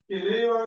querer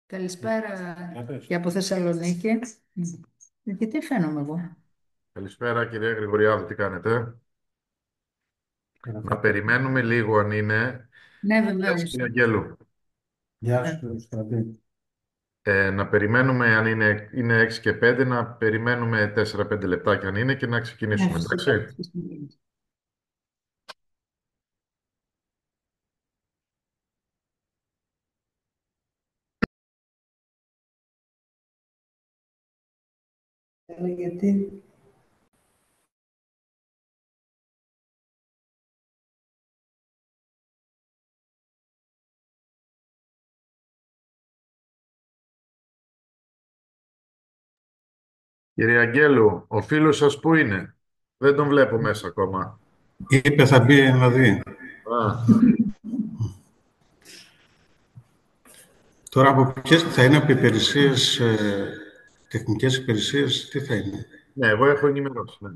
Καλησπέρα και από Θεσσαλονίκη. Και τι φαίνομαι εγώ. Καλησπέρα κυρία Γρηγοριάδου, τι κάνετε? Να περιμένουμε λίγο αν είναι. Ναι, Γεια σου βεβαίως. κύριε Αγγέλου. Ε, Γεια σου, Κωνσταντίν. Να περιμένουμε αν είναι 6 και 5, να περιμένουμε 4-5 λεπτάκια αν είναι και να ναι, ξεκινήσουμε, φυσικά. εντάξει. Γιατί Κύριε Αγγέλου, ο φίλος σας πού είναι? Δεν τον βλέπω μέσα ακόμα. Είπε θα μπει να δει. Α, Τώρα από ποιες θα είναι, από υπηρεσίες, τεχνικές υπηρεσίες, τι θα είναι? ναι, εγώ έχω ενημερώσει. Ναι.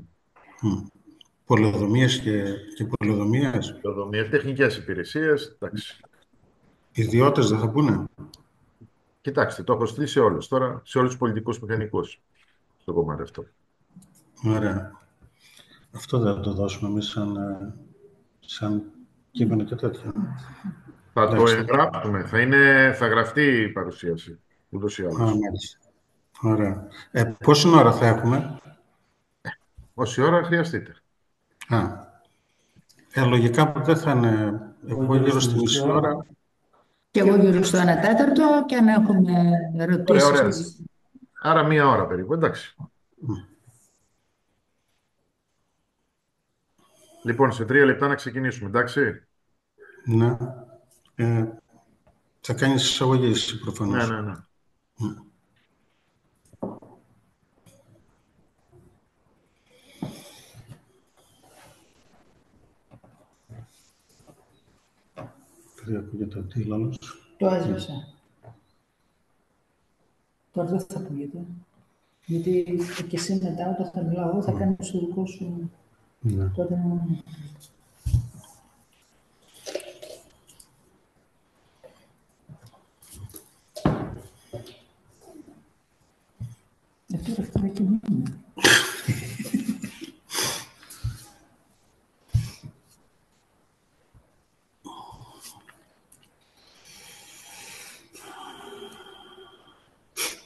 Πολεοδομίες και πολεοδομίες. Δομίες, τεχνικές υπηρεσίες, εντάξει. Ιδιώτες δεν θα πούνε. Κοιτάξτε, το έχω στείλει σε όλους τώρα, σε όλους τους πολιτικούς μηχανικούς στο κομμάτι αυτό. Ωραία. Αυτό δεν θα το δώσουμε εμείς σαν κείμενο και τέτοιο. Θα το Εντάξει. εγγράψουμε, θα γραφτεί η παρουσίαση, ούτως ή Α, άλλως. μάλιστα. Ωραία. Πόση ώρα θα έχουμε? Όση ώρα χρειαστείτε. Α, λογικά δεν θα είναι. Εγώ γύρω στη μισή ώρα. και εγώ γύρω στο 1 τέταρτο και αν έχουμε Ωραία, ωραία. ερωτήσεις. Άρα μία ώρα περίπου, εντάξει. Λοιπόν, σε 3 λεπτά να ξεκινήσουμε, εντάξει. Ναι. Ε, θα κάνεις εισαγωγή εσύ Ναι, προφανώς. ναι, ναι. Δεν ακούγεται ο τίλωνος. Το έσβασα. Τώρα δεν θα ακούγεται. Γιατί και εσύ μετά όταν θα μιλάω εγώ θα κάνεις το δικό σου. Ναι. Τότε τώρα αυτό δεν κινούμαι.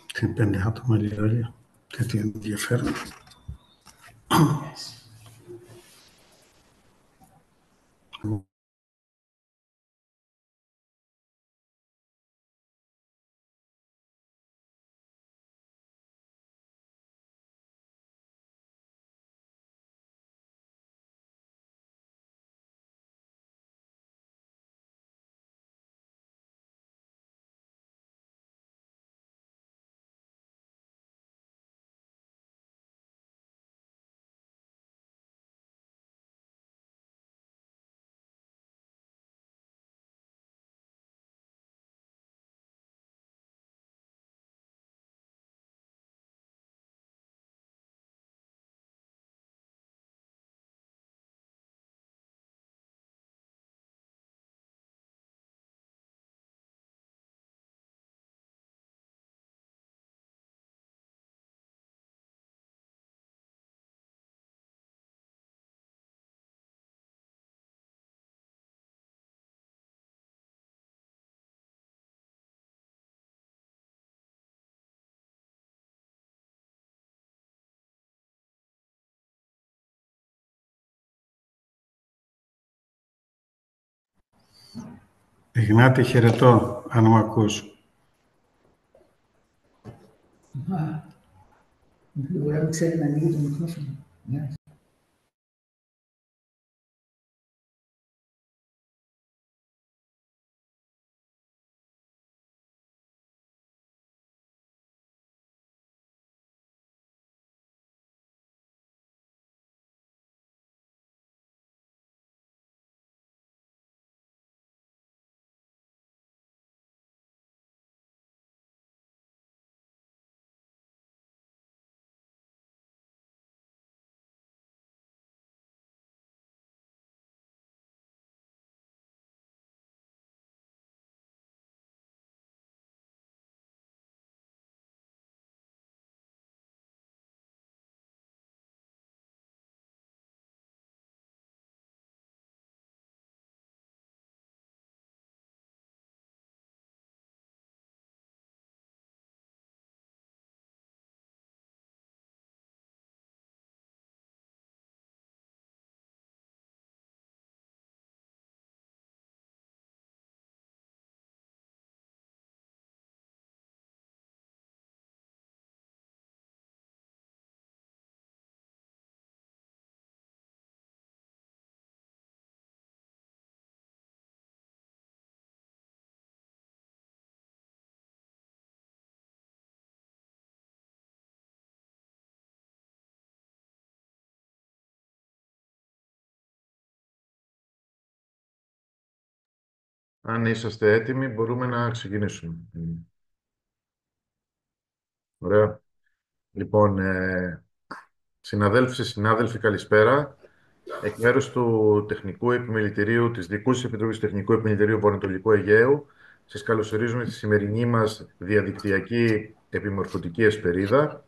Και 5 άτομα λίγα. Κάτι ενδιαφέρον. Ignáτη, χαιρετώ, αν μ' ακούς. Μπορεί να μην ξέρει να ανοίγει το μικρόφωνο. Ναι. Αν είσαστε έτοιμοι, μπορούμε να ξεκινήσουμε. Ωραία. Λοιπόν, συνάδελφοι, καλησπέρα. Εκ μέρους του Τεχνικού Επιμελητηρίου, της Δικής Επιτροπής Τεχνικού Επιμελητηρίου Βορειοανατολικού Αιγαίου, σας καλωσορίζουμε στη σημερινή μας διαδικτυακή επιμορφωτική εσπερίδα.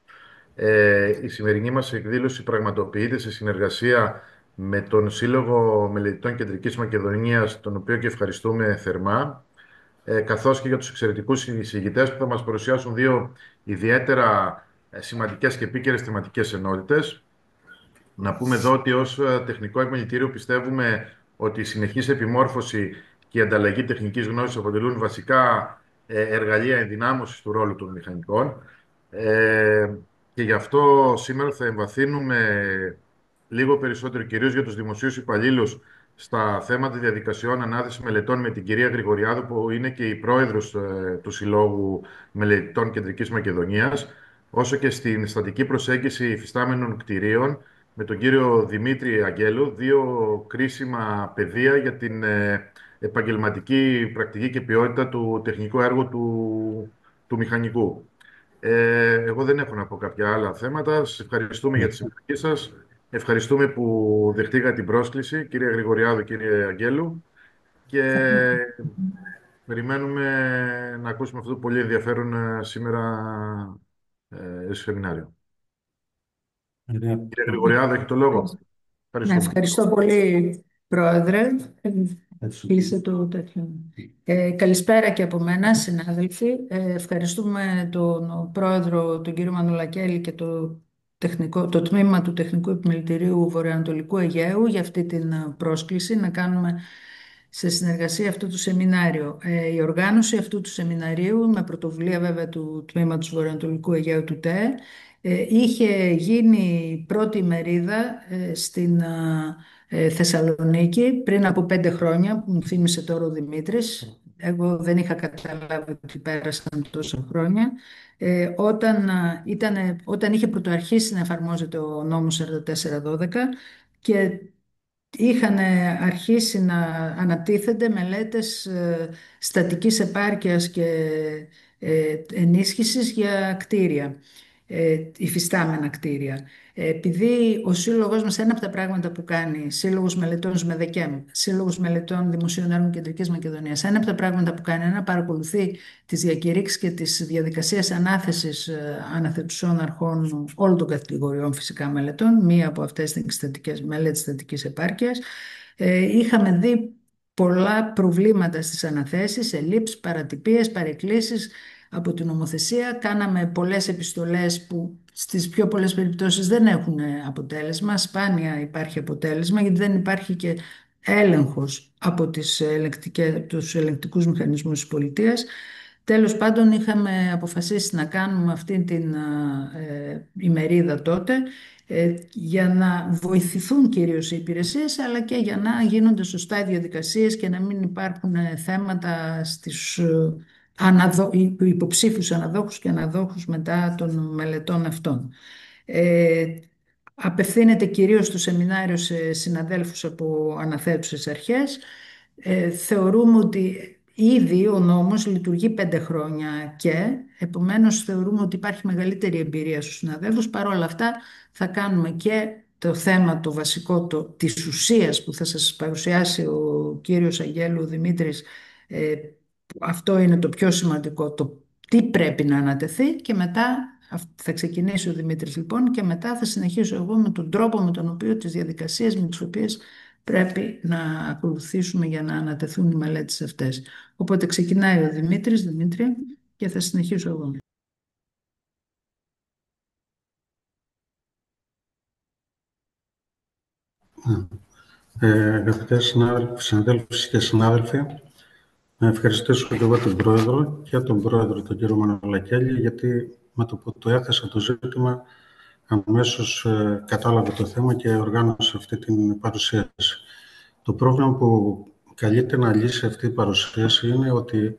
Η σημερινή μας εκδήλωση πραγματοποιείται σε συνεργασία με τον Σύλλογο Μελετητών Κεντρικής Μακεδονίας, τον οποίο και ευχαριστούμε θερμά, καθώς και για τους εξαιρετικούς εισηγητές που θα μας παρουσιάσουν δύο ιδιαίτερα σημαντικές και επίκαιρες θεματικές ενότητες. Να πούμε εδώ ότι ως τεχνικό επιμελητήριο πιστεύουμε ότι η συνεχής επιμόρφωση και η ανταλλαγή τεχνικής γνώσης αποτελούν βασικά εργαλεία ενδυνάμωσης του ρόλου των μηχανικών. Και γι' αυτό σήμερα θα εμβαθύνουμε λίγο περισσότερο, κυρίως για τους δημοσίους υπαλλήλους, στα θέματα διαδικασιών ανάθεσης μελετών με την κυρία Γρηγοριάδου, που είναι και η πρόεδρος του Συλλόγου Μελετητών Κεντρικής Μακεδονίας, όσο και στην στατική προσέγγιση υφιστάμενων κτηρίων με τον κύριο Δημήτρη Αγγέλου, δύο κρίσιμα πεδία για την επαγγελματική πρακτική και ποιότητα του τεχνικού έργου του μηχανικού. Εγώ δεν έχω να πω κάποια άλλα θέματα. Σας ευχαριστούμε για τη συμμετοχή σας. Ευχαριστούμε που δεχτήκατε την πρόσκληση, κυρία Γρηγοριάδου, κύριε Αγγέλου. Και περιμένουμε να ακούσουμε αυτό το πολύ ενδιαφέρον σήμερα σεμινάριο. Κύριε Γρηγοριάδου, έχει το λόγο. Ευχαριστώ πολύ, Πρόεδρε. Κλείσε το τέτοιο. Καλησπέρα και από μένα, συνάδελφοι. Ευχαριστούμε τον Πρόεδρο, τον κύριο Μανουλακέλη, και το τμήμα του Τεχνικού Επιμελητηρίου Βορειοανατολικού Αιγαίου για αυτή την πρόσκληση να κάνουμε σε συνεργασία αυτό το σεμινάριο. Η οργάνωση αυτού του σεμιναρίου, με πρωτοβουλία βέβαια του τμήματος Βορειοανατολικού Αιγαίου του ΤΕ, είχε γίνει πρώτη ημερίδα στην Θεσσαλονίκη πριν από 5 χρόνια, που μου θύμισε τώρα ο Δημήτρης. Εγώ δεν είχα καταλάβει ότι πέρασαν τόσα χρόνια. Όταν είχε πρωτοαρχίσει να εφαρμόζεται ο νόμος 4412 και είχαν αρχίσει να ανατίθενται μελέτες στατικής επάρκειας και ενίσχυσης για κτίρια, υφιστάμενα κτίρια. Επειδή ο σύλλογος μας, ένα από τα πράγματα που κάνει, Σύλλογος Μελετών ΣΜΕΔΕΚΕΜ, Σύλλογος Μελετών Δημοσίων Έργων Κεντρικής Μακεδονίας, ένα από τα πράγματα που κάνει είναι να παρακολουθεί τις διακηρύξεις και τις διαδικασίες ανάθεσης αναθετουσών αρχών όλων των κατηγοριών φυσικά μελετών. Μία από αυτές είναι οι μελέτες στατικής επάρκειας. Είχαμε δει πολλά προβλήματα στις αναθέσεις, ελλείψεις, παρατυπίες, παρεκκλήσεις από την νομοθεσία. Κάναμε πολλές επιστολές που στις πιο πολλές περιπτώσεις δεν έχουν αποτέλεσμα. Σπάνια υπάρχει αποτέλεσμα, γιατί δεν υπάρχει και έλεγχος από τους ελεγκτικούς μηχανισμούς της πολιτείας. Τέλος πάντων, είχαμε αποφασίσει να κάνουμε αυτή την ημερίδα τότε για να βοηθηθούν κυρίως οι υπηρεσίες, αλλά και για να γίνονται σωστά οι διαδικασίες και να μην υπάρχουν θέματα στις υποψήφιους αναδόχους και αναδόχους μετά των μελετών αυτών. Απευθύνεται κυρίως το σεμινάριο σε συναδέλφους από αναθέτουσες αρχές. Θεωρούμε ότι ήδη ο νόμος λειτουργεί 5 χρόνια και επομένως θεωρούμε ότι υπάρχει μεγαλύτερη εμπειρία στους συναδέλφους. Παρ' όλα αυτά θα κάνουμε και το θέμα το βασικό της ουσίας που θα σας παρουσιάσει ο κύριος Αγγέλου Δημήτρης. Αυτό είναι το πιο σημαντικό, το τι πρέπει να ανατεθεί, και μετά θα ξεκινήσει ο Δημήτρης λοιπόν, και μετά θα συνεχίσω εγώ με τον τρόπο με τον οποίο, τις διαδικασίες με τις οποίες πρέπει να ακολουθήσουμε για να ανατεθούν οι μελέτες αυτές. Οπότε ξεκινάει ο Δημήτρης, Δημήτρη, και θα συνεχίσω εγώ. Αγαπητές συναδέλφους και συνάδελφοι, να ευχαριστήσω και εγώ τον Πρόεδρο και τον Πρόεδρο, τον κύριο Μανουλακέλη, γιατί με το που του έθεσα το ζήτημα αμέσως κατάλαβε το θέμα και οργάνωσε αυτή την παρουσίαση. Το πρόβλημα που καλείται να λύσει αυτή η παρουσίαση είναι ότι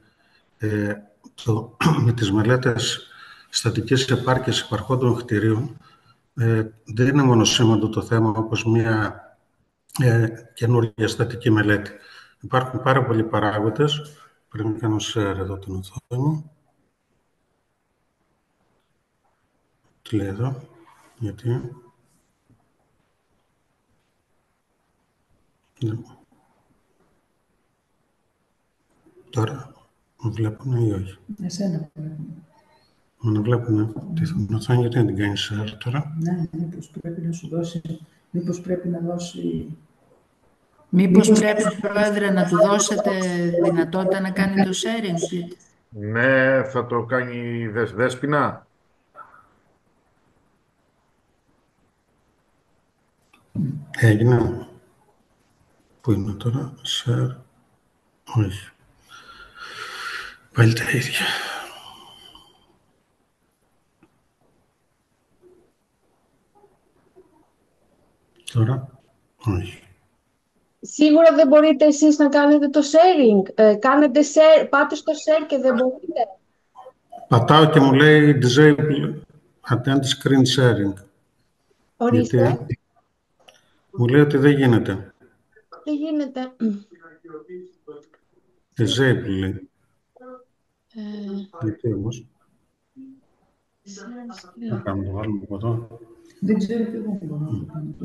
με τις μελέτες στατικής επάρκειας υπαρχόντων κτηρίων δεν είναι μονοσήμαντο το θέμα όπως μια καινούργια στατική μελέτη. Υπάρχουν πάρα πολλοί παράγοντες. Πρέπει να κάνω share εδώ την οθόνη μου. Τι λέει εδώ, γιατί... Ναι. Τώρα, με βλέπουν ή όχι? Εσένα βλέπουν. Με βλέπουν την οθόνη, γιατί δεν την κάνει share τώρα? Ναι, μήπως πρέπει να σου δώσει... Μήπως πρέπει να δώσει... Μήπως πρέπει, Πρόεδρε, να του δώσετε δυνατότητα να κάνει το sharing? Ναι, θα το κάνει η Δέσποινα. Έγινε. Πού είναι τώρα? Share. Όχι. Πάλι τα ίδια. Τώρα. Όχι. Σίγουρα δεν μπορείτε εσείς να κάνετε το sharing. Κάνετε share, πάτε στο share και δεν μπορείτε. Πατάω και μου λέει disable attend screen sharing. Ορίστε. Γιατί μου λέει ότι δεν γίνεται. Δεν γίνεται. Disable λέει. Γιατί όμως? Να κάνουμε το βάλουμε από εδώ. Δεν ξέρω τι εγώ μπορώ να το κάνω.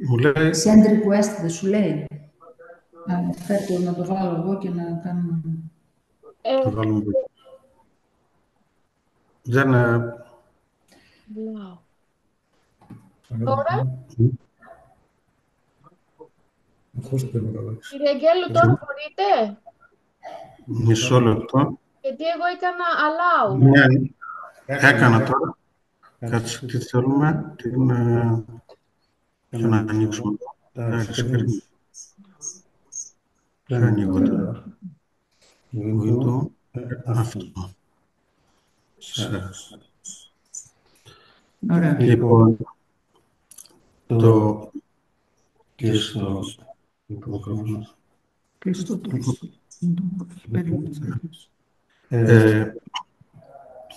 Μου λέει... Send request δεν σου λέει. Φέρτε να το βάλω εγώ και να κάνω... Το βάλουμε εδώ. Δεν... Wow. Τώρα, κύριε Αγγέλου, τώρα μπορείτε? Μισό λεπτό. Γιατί εγώ έκανα allow. Ναι, έκανα τώρα. Κάτσε, τι θέλουμε. Για να ανοίξουμε. Δεν ανοίγονται. Window. Αυτό. Ωραία. Λοιπόν, το κλειστό μικρόφωνο. Κλειστό το.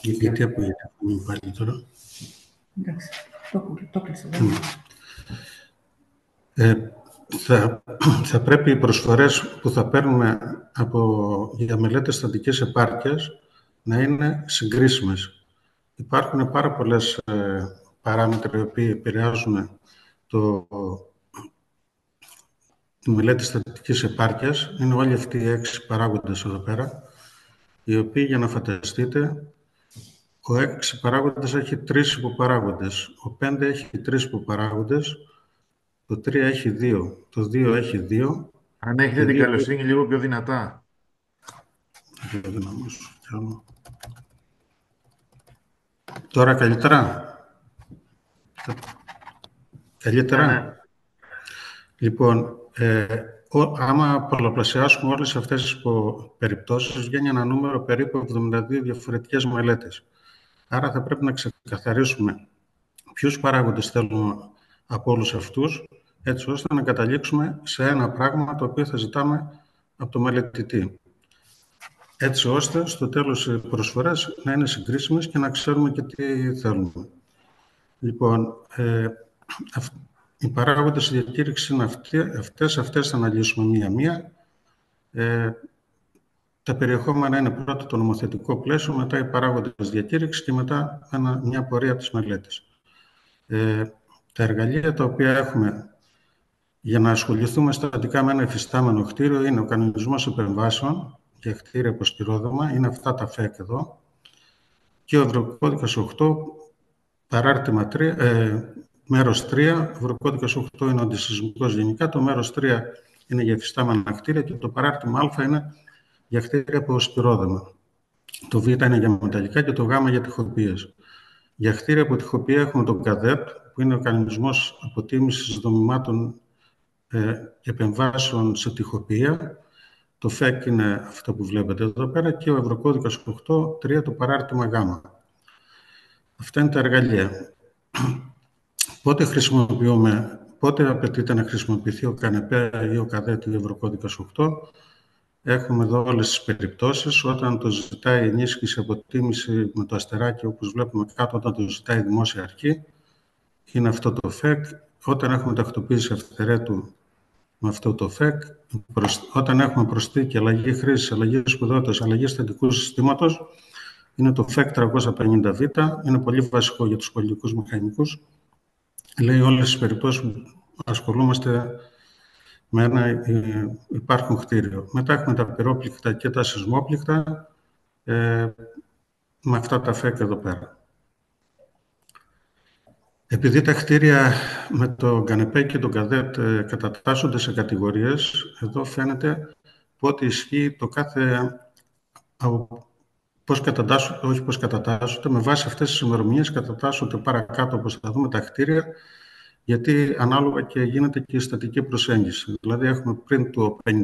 Γιατί ακούγεται πάλι τώρα? Εντάξει, το κλείσα. Θα πρέπει οι προσφορές που θα παίρνουμε για μελέτες στατικής επάρκειας να είναι συγκρίσιμες. Υπάρχουν πάρα πολλές παράμετροι οι οποίοι επηρεάζουν τη μελέτη στατικής επάρκειας. Είναι όλοι αυτοί οι 6 παράγοντες εδώ πέρα, οι οποίοι, για να φανταστείτε, ο 6 παράγοντες έχει 3 υποπαράγοντες, ο 5 έχει 3 υποπαράγοντες, το 3 έχει 2, το 2 έχει 2. Αν έχετε την καλοσύνη λίγο πιο δυνατά. Πιο δυναμώσω κι άλλο. Τώρα καλύτερα. Καλύτερα. Ναι. Λοιπόν, άμα πολλαπλασιάσουμε όλες αυτές τις περιπτώσεις, βγαίνει ένα νούμερο περίπου 72 διαφορετικές μελέτες. Άρα θα πρέπει να ξεκαθαρίσουμε ποιους παράγοντες θέλουμε από όλους αυτούς, έτσι ώστε να καταλήξουμε σε ένα πράγμα το οποίο θα ζητάμε από το μελετητή. Έτσι ώστε στο τέλος οι προσφορές να είναι συγκρίσιμες και να ξέρουμε και τι θέλουμε. Λοιπόν, οι παράγοντες διακήρυξης είναι αυτές θα αναλύσουμε μία-μία. Τα περιεχόμενα είναι πρώτα το νομοθετικό πλαίσιο, μετά οι παράγοντες διακήρυξης και μετά μια πορεία της μελέτης. Τα εργαλεία τα οποία έχουμε για να ασχοληθούμε στατικά με ένα εφιστάμενο κτίριο είναι ο κανονισμός επεμβάσεων για κτίρια αποστηρόδομα, είναι αυτά τα FEC εδώ, και ο Ευρωκώδικας 8, παράρτημα 3, μέρος 3, ο Ευρωκώδικας 8 είναι ο αντισυσμικός γενικά, το μέρος 3 είναι για εφιστάμενα κτίρια και το παράρτημα Α είναι για κτίρια αποστηρόδομα. Το Β είναι για μεταλλικά και το Γ για τοιχοποιίες. Για κτίρια από τοιχοποιία έχουμε τον ΚΑΔΕΠ, που είναι ο κανονισμός αποτίμησης δομημάτων επεμβάσεων σε τοιχοποιία. Το ΦΕΚ είναι αυτό που βλέπετε εδώ πέρα και ο Ευρωκώδικας 8.3 το παράρτημα Γ. Αυτά είναι τα εργαλεία. Πότε απαιτείται να χρησιμοποιηθεί ο ΚΑΝΕΠΕ ή ο ΚΑΔΕΤ ή ο Ευρωκώδικας 8. Έχουμε εδώ όλες τις περιπτώσεις. Όταν το ζητάει ενίσχυση αποτίμηση με το αστεράκι, όπως βλέπουμε κάτω, όταν το ζητάει η δημόσια αρχή, είναι αυτό το ΦΕΚ. Όταν έχουμε τακτοποίηση αυθαιρέτου με αυτό το ΦΕΚ. Όταν έχουμε προσθήκη, αλλαγή χρήσης, αλλαγή σπουδαιότητας, αλλαγή στατικού συστήματος, είναι το ΦΕΚ 350Β, είναι πολύ βασικό για τους πολιτικούς μηχανικούς. Λέει όλες τις περιπτώσεις που ασχολούμαστε με ένα υπάρχον κτίριο. Μετά έχουμε τα πυρόπληκτα και τα σεισμόπληκτα, με αυτά τα ΦΕΚ εδώ πέρα. Επειδή τα κτίρια με το ΚΑΝΕΠΕ και το ΚΑΔΕΤ κατατάσσονται σε κατηγορίες, εδώ φαίνεται πότε ισχύει το κάθε... Πώς κατατάσσονται, με βάση αυτές τις ημερομηνίες κατατάσσονται παρακάτω, όπως θα δούμε, τα κτίρια, γιατί ανάλογα και γίνεται και η στατική προσέγγιση. Δηλαδή έχουμε πριν το 59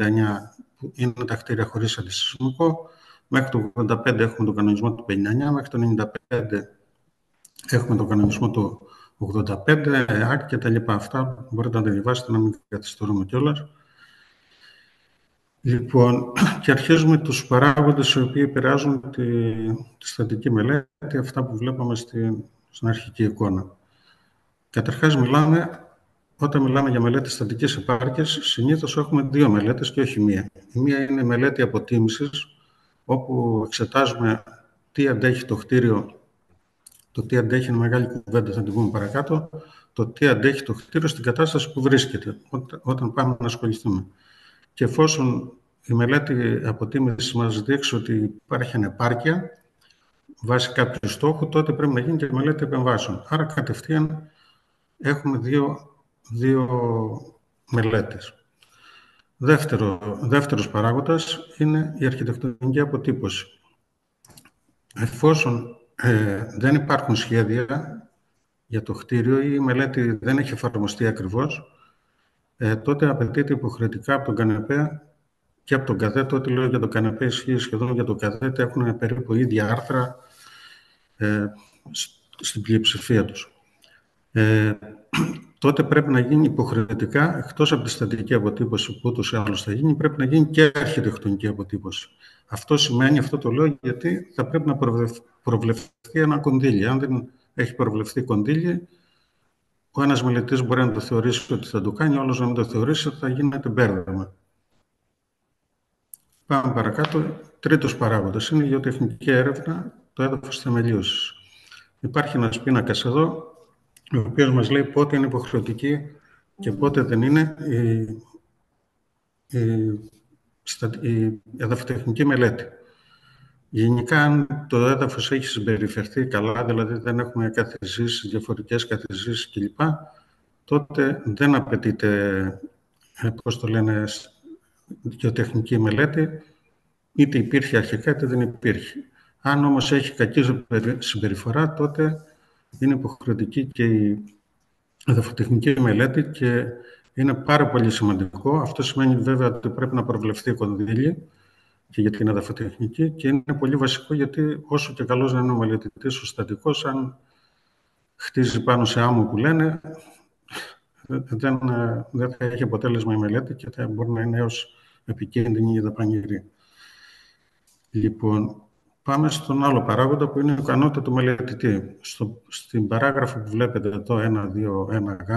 που είναι τα κτίρια χωρίς αντισυσμικό, μέχρι το 85 έχουμε τον κανονισμό του 59, μέχρι το 95 έχουμε τον κανονισμό του 85, ΕΑΚ και τα λοιπά. Αυτά μπορείτε να τα διαβάσετε, να μην καθυστερούμε κιόλας. Λοιπόν, και αρχίζουμε τους παράγοντες οι οποίοι επηρεάζουν τη στατική μελέτη, αυτά που βλέπαμε στην αρχική εικόνα. Καταρχάς, όταν μιλάμε για μελέτη στατικής επάρκειας, συνήθως έχουμε δύο μελέτες και όχι μία. Η μία είναι η μελέτη αποτίμησης, όπου εξετάζουμε τι αντέχει το κτίριο, το τι αντέχει, είναι μεγάλη κουβέντα, θα την πούμε παρακάτω, το τι αντέχει το κτίριο στην κατάσταση που βρίσκεται, όταν πάμε να ασχοληθούμε. Και εφόσον η μελέτη αποτίμησης μας δείξει ότι υπάρχει ανεπάρκεια βάσει κάποιου στόχου, τότε πρέπει να γίνει και η μελέτη επεμβάσεων. Άρα κατευθείαν έχουμε δύο μελέτες. Δεύτερος παράγοντας είναι η αρχιτεκτονική αποτύπωση. Εφόσον δεν υπάρχουν σχέδια για το κτίριο ή η μελέτη δεν έχει εφαρμοστεί ακριβώς, τότε απαιτείται υποχρεωτικά από τον ΚΑΝΕΠΕ και από τον ΚΑΔΕΤ. Ό,τι λέω για τον ΚΑΝΕΠΕ ισχύει σχεδόν για τον ΚΑΔΕΤ, έχουν περίπου ίδια άρθρα στην πλειοψηφία τους. Τότε πρέπει να γίνει υποχρεωτικά, εκτός από τη στατική αποτύπωση που ούτως ή άλλως θα γίνει, πρέπει να γίνει και αρχιτεκτονική αποτύπωση. Αυτό το λέω γιατί θα πρέπει να προβλεφθεί ένα κονδύλι. Αν δεν έχει προβλεφθεί κονδύλι, ο ένας μελετής μπορεί να το θεωρήσει ότι θα το κάνει, ο άλλος να μην το θεωρήσει, θα γίνεται μπέρδεμα. Πάμε παρακάτω. Τρίτος παράγοντας είναι η γεωτεχνική έρευνα, το έδαφος θεμελίωσης. Υπάρχει ένας πίνακας εδώ, ο οποίος μας λέει πότε είναι υποχρεωτική και πότε δεν είναι η εδαφοτεχνική μελέτη. Γενικά, αν το έδαφος έχει συμπεριφερθεί καλά, δηλαδή δεν έχουμε καθιζήσεις, διαφορετικές καθιζήσεις κλπ., τότε δεν απαιτείται, γεωτεχνική μελέτη, είτε υπήρχε αρχικά είτε δεν υπήρχε. Αν όμως έχει κακή συμπεριφορά, τότε είναι υποχρεωτική και η εδαφοτεχνική μελέτη και είναι πάρα πολύ σημαντικό. Αυτό σημαίνει βέβαια ότι πρέπει να προβλεφθεί κονδύλι και για την εδαφοτεχνική και είναι πολύ βασικό γιατί όσο και καλός να είναι ο μελετητής ο στατικός, αν χτίζει πάνω σε άμμο που λένε, δεν θα έχει αποτέλεσμα η μελέτη και θα μπορεί να είναι έως επικίνδυνη ή δαπανηρή. Λοιπόν, πάμε στον άλλο παράγοντα που είναι η ικανότητα του μελετητή. Στην παράγραφο που βλέπετε εδώ 1.2.1 γ,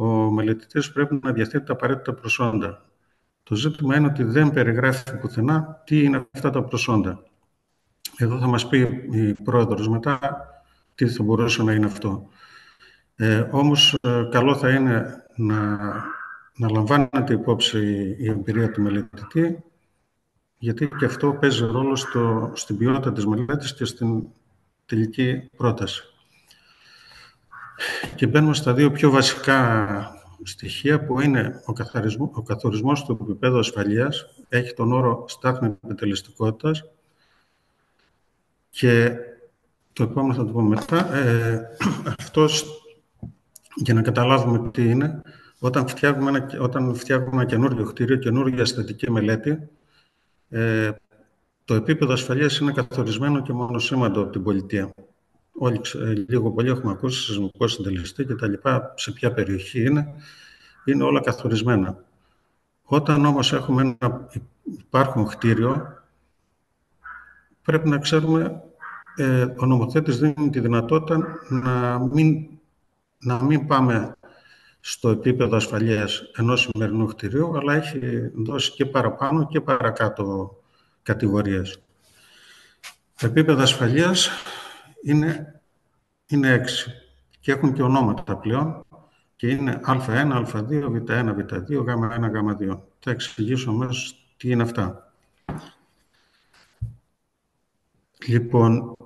ο μελετητής πρέπει να διαθέτει τα απαραίτητα προσόντα. Το ζήτημα είναι ότι δεν περιγράφει πουθενά τι είναι αυτά τα προσόντα. Εδώ θα μας πει η πρόεδρος μετά τι θα μπορούσε να είναι αυτό. Όμως, καλό θα είναι να λαμβάνεται υπόψη η εμπειρία του μελετητή, γιατί και αυτό παίζει ρόλο στην ποιότητα της μελέτης και στην τελική πρόταση. Και μπαίνουμε στα δύο πιο βασικά στοιχεία, που είναι ο καθορισμός του επίπεδου ασφαλείας, έχει τον όρο στάθμη επιτελεστικότητας, και το επόμενο θα το πω μετά. Αυτός, για να καταλάβουμε τι είναι, όταν φτιάχνουμε ένα καινούργιο κτίριο, καινούργια στατική μελέτη, το επίπεδο ασφαλείας είναι καθορισμένο και μονοσήμαντο από την πολιτεία. Όλοι λίγο πολύ έχουμε ακούσει σεισμικό συντελεστή και τα λοιπά, σε ποια περιοχή είναι όλα καθορισμένα. Όταν όμως έχουμε ένα υπάρχον κτίριο, πρέπει να ξέρουμε, ο νομοθέτης δίνει τη δυνατότητα να μην πάμε στο επίπεδο ασφαλείας ενός σημερινού κτηρίου, αλλά έχει δώσει και παραπάνω και παρακάτω κατηγορίες. Τα επίπεδα ασφαλείας είναι 6 και έχουν και ονόματα πλέον και είναι Α1, Α2, Β1, Β2, Γ1, Γ2. Θα εξηγήσω αμέσως τι είναι αυτά. Λοιπόν,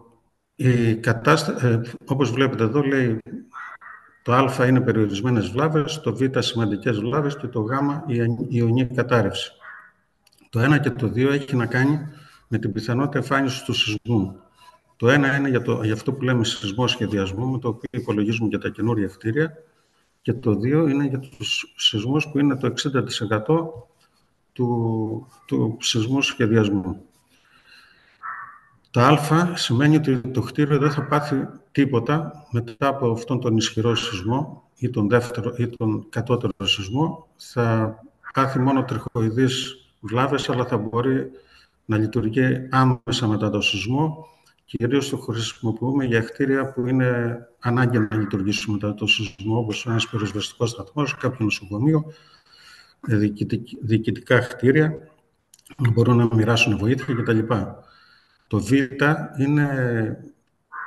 όπως βλέπετε εδώ λέει το Α είναι περιορισμένες βλάβες, το Β σημαντικές βλάβες και το Γ ιονή κατάρρευση. Το 1 και το 2 έχει να κάνει με την πιθανότητα εμφάνισης του σεισμού. Το 1 είναι για αυτό που λέμε σεισμό σχεδιασμού, με το οποίο υπολογίζουμε για τα καινούργια κτίρια, και το 2 είναι για τους σεισμούς που είναι το 60% του σεισμού σχεδιασμού. Το Α σημαίνει ότι το κτίριο δεν θα πάθει τίποτα μετά από αυτόν τον ισχυρό σεισμό ή τον δεύτερο ή τον κατώτερο σεισμό. Θα πάθει μόνο τριχοειδείς βλάβες, αλλά θα μπορεί να λειτουργεί άμεσα μετά το σεισμό. Κυρίως το χρησιμοποιούμε για κτίρια που είναι ανάγκη να λειτουργήσουν μετά το σεισμό, όπως ένας πυροσβεστικός σταθμός, κάποιο νοσοκομείο, διοικητικά κτίρια, μπορούν να μοιράσουν βοήθεια κτλ.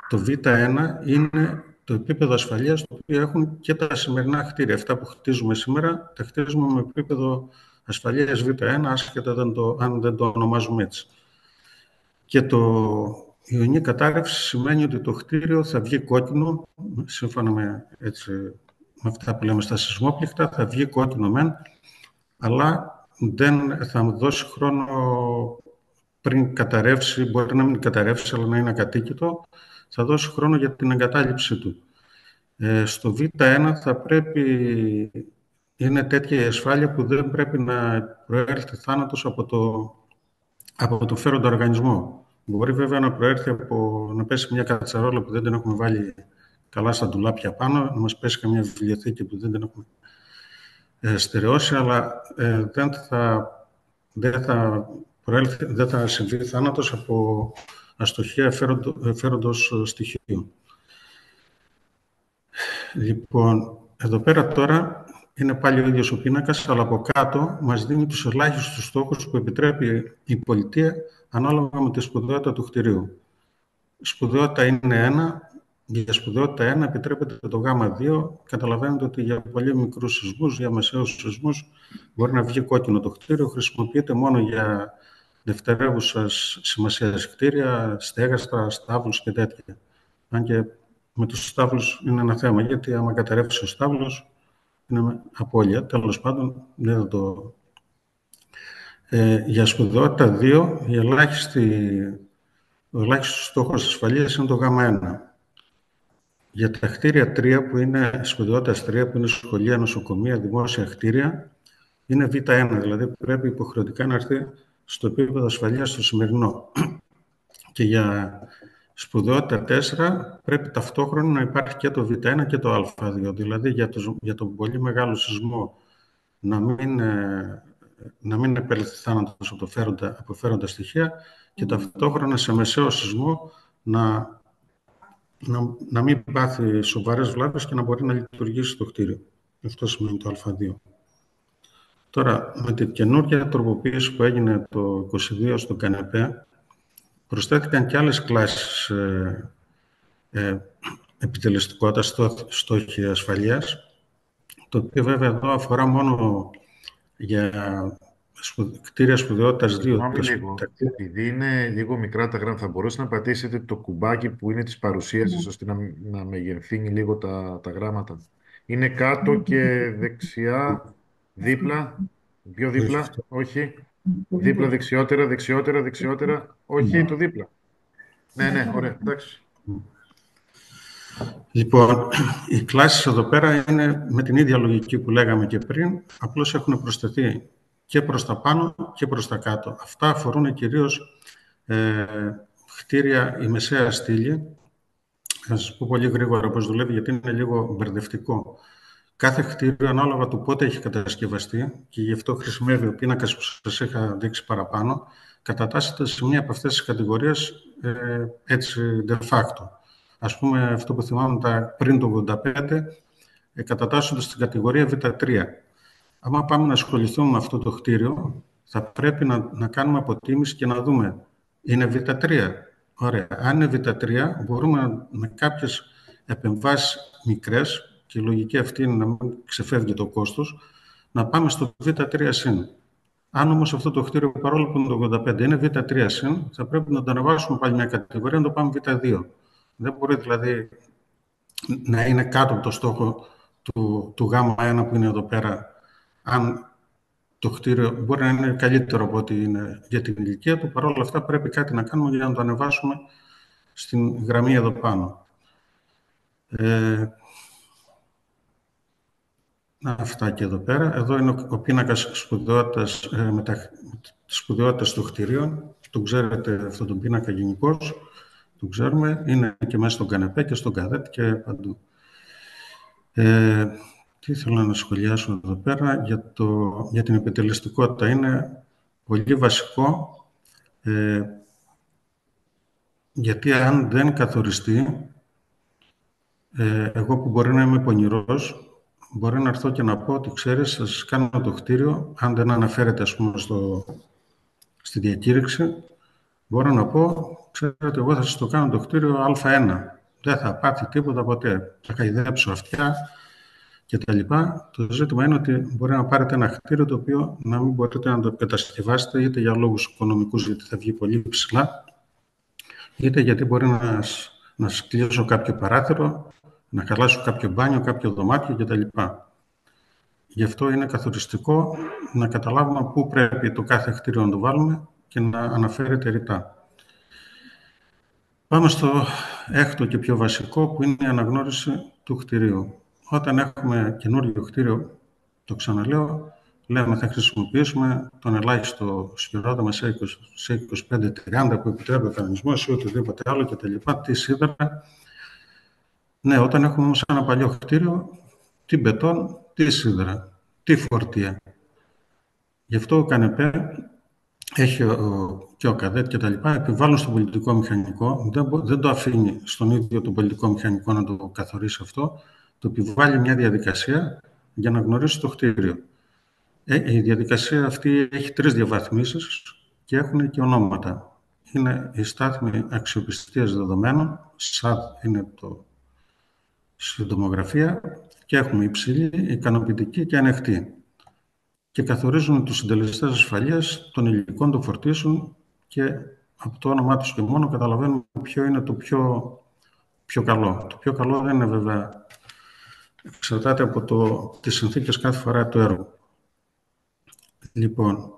Το Β1 είναι το επίπεδο ασφαλείας το οποίο έχουν και τα σημερινά κτίρια. Αυτά που χτίζουμε σήμερα, τα χτίζουμε με επίπεδο ασφαλείας Β1, άσχετα αν δεν το ονομάζουμε έτσι. Και η ιονή κατάρρευση σημαίνει ότι το κτίριο θα βγει κόκκινο, σύμφωνα με αυτά που λέμε στα σεισμόπληκτα, θα βγει κόκκινο μεν, αλλά δεν θα δώσει χρόνο πριν καταρρεύσει, μπορεί να μην καταρρεύσει, αλλά να είναι ακατοίκητο, θα δώσει χρόνο για την εγκατάλειψή του. Στο Β1 είναι τέτοια η ασφάλεια που δεν πρέπει να προέρχεται θάνατος από το φέροντα οργανισμό. Μπορεί βέβαια να προέρχεται από να πέσει μια κατσαρόλα που δεν την έχουμε βάλει καλά στα ντουλάπια πάνω, να μας πέσει καμιά βιβλιοθήκη που δεν την έχουμε στερεώσει, αλλά δεν θα συμβεί θάνατος από αστοχία φέροντος στοιχείου. Λοιπόν, εδώ πέρα τώρα είναι πάλι ο ίδιος ο πίνακας, αλλά από κάτω μας δίνει τους ελάχιστους στόχους που επιτρέπει η πολιτεία ανάλογα με τη σπουδαιότητα του κτηρίου. Η σπουδαιότητα είναι 1. Για σπουδαιότητα 1 επιτρέπεται το Γ2. Καταλαβαίνετε ότι για πολύ μικρούς σεισμούς, για μεσαίους σεισμούς, μπορεί να βγει κόκκινο το κτίριο. Χρησιμοποιείται μόνο για δευτερεύουσας σημασίας κτίρια, στέγαστρα, στάβλους και τέτοια. Αν και με τους στάβλους είναι ένα θέμα, γιατί άμα καταρρεύσει ο στάβλος, είναι απώλεια. Τέλος πάντων, δεν θα το... Για σπουδαιότητα 2, ο ελάχιστος στόχος ασφαλείας είναι το Γ1. Για τα κτίρια 3, που είναι σπουδαιότητας 3, που είναι σχολεία, νοσοκομεία, δημόσια κτίρια, είναι Β1, δηλαδή πρέπει υποχρεωτικά να έρθει στο επίπεδο ασφαλείας στο σημερινό. Και για σπουδαιότητα 4 πρέπει ταυτόχρονα να υπάρχει και το Β1 και το Α2, δηλαδή για τον πολύ μεγάλο σεισμό να μην επέλθει θάνατος από φέροντα στοιχεία και ταυτόχρονα σε μεσαίο σεισμό να μην πάθει σοβαρές βλάβες και να μπορεί να λειτουργήσει το κτίριο. Αυτό σημαίνει το Α2. Τώρα, με την καινούργια τροποποίηση που έγινε το 2022 στο ΚΑΝΕΠΕ, προσθέθηκαν και άλλες κλάσεις επιτελεστικότητας, στόχοι ασφαλείας, το οποίο βέβαια εδώ αφορά μόνο για κτίρια σπουδαιότητας 2. Επειδή είναι λίγο μικρά τα γράμματα, θα μπορούσατε να πατήσετε το κουμπάκι που είναι της παρουσίασης, ώστε να μεγενθύνει λίγο τα γράμματα. Είναι κάτω και δεξιά, δίπλα, πιο δίπλα, όχι. Δίπλα, δεξιότερα, όχι, το δίπλα. Ναι, ωραία, εντάξει. Λοιπόν, οι κλάσεις εδώ πέρα είναι με την ίδια λογική που λέγαμε και πριν, απλώς έχουν προσθεθεί και προς τα πάνω και προς τα κάτω. Αυτά αφορούν κυρίως κτίρια η μεσαία στήλη. Θα σας πω πολύ γρήγορα πώς δουλεύει, γιατί είναι λίγο μπερδευτικό. Κάθε κτίριο, ανάλογα του πότε έχει κατασκευαστεί, και γι' αυτό χρησιμεύει ο πίνακας που σας είχα δείξει παραπάνω, κατατάσσεται σε μία από αυτές τις κατηγορίες έτσι de facto. Ας πούμε, αυτό που θυμάμαι πριν το 1985, κατατάσσονται στην κατηγορία Β3. Άμα πάμε να ασχοληθούμε με αυτό το κτίριο, θα πρέπει να κάνουμε αποτίμηση και να δούμε, είναι Β3. Ωραία. Αν είναι Β3, μπορούμε με κάποιες επεμβάσεις μικρές, και η λογική αυτή είναι να μην ξεφεύγει το κόστος, να πάμε στο Β3 συν. Αν όμως αυτό το κτίριο, παρόλο που είναι το 85, είναι Β3 συν, θα πρέπει να το ανεβάσουμε πάλι μια κατηγορία, να το πάμε Β2. Δεν μπορεί δηλαδή να είναι κάτω από το στόχο του Γ1 που είναι εδώ πέρα, αν το κτίριο μπορεί να είναι καλύτερο από ό,τι είναι για την ηλικία του. Παρ' όλα αυτά πρέπει κάτι να κάνουμε για να το ανεβάσουμε στην γραμμή εδώ πάνω. Αυτά και εδώ πέρα. Εδώ είναι ο πίνακας σπουδαιότητας των κτηρίων. Τον ξέρετε αυτόν τον πίνακα γενικώς. Τον ξέρουμε. Είναι και μέσα στον κανεπέ και στον καδέτ και παντού. Τι ήθελα να σχολιάσω εδώ πέρα για την επιτελεστικότητα. Είναι πολύ βασικό, γιατί αν δεν καθοριστεί, εγώ που μπορεί να είμαι πονηρός, μπορεί να έρθω και να πω ότι ξέρεις, θα σας κάνω το κτίριο, αν δεν αναφέρεται ας πούμε στη διακήρυξη, μπορώ να πω, ξέρετε, εγώ θα σας το κάνω το κτίριο Α1. Δεν θα πάθει τίποτα ποτέ. Θα χαϊδέψω αυτιά και τα λοιπά. Το ζήτημα είναι ότι μπορεί να πάρετε ένα κτίριο το οποίο να μην μπορείτε να το κατασκευάσετε, είτε για λόγους οικονομικούς, γιατί θα βγει πολύ ψηλά, είτε γιατί μπορεί να κλείσω κάποιο παράθυρο, να χαλάσω κάποιο μπάνιο, κάποιο δωμάτιο κτλ. Γι' αυτό είναι καθοριστικό να καταλάβουμε πού πρέπει το κάθε κτίριο να το βάλουμε και να αναφέρεται ρητά. Πάμε στο έκτο και πιο βασικό, που είναι η αναγνώριση του κτιρίου. Όταν έχουμε καινούριο κτίριο, το ξαναλέω, λέμε θα χρησιμοποιήσουμε τον ελάχιστο σφυρόδομα σε 25-30 που επιτρέπει ο κανονισμός ή οτιδήποτε άλλο κτλ. Τι σίδερα. Ναι, όταν έχουμε όμως ένα παλιό κτίριο, τι μπετόν, τι σίδερα, τι φορτία. Γι' αυτό ο κανεπέ έχει και ο καδέτ και τα λοιπά, επιβάλλουν στον πολιτικό μηχανικό, δεν το αφήνει στον ίδιο τον πολιτικό μηχανικό να το καθορίσει αυτό, το επιβάλλει μια διαδικασία για να γνωρίσει το κτίριο. Η διαδικασία αυτή έχει 3 διαβαθμίσεις και έχουν και ονόματα. Είναι η στάθμη αξιοπιστίας δεδομένων, SAD είναι το συντομογραφία, και έχουμε υψηλή, ικανοποιητική και ανοιχτή. Και καθορίζουν τους συντελεστές ασφαλείας των υλικών των φορτίσεων και από το όνομά τους και μόνο καταλαβαίνουμε ποιο είναι το πιο καλό. Το πιο καλό δεν είναι βέβαια, εξαρτάται από τις συνθήκες κάθε φορά του έργου. Λοιπόν,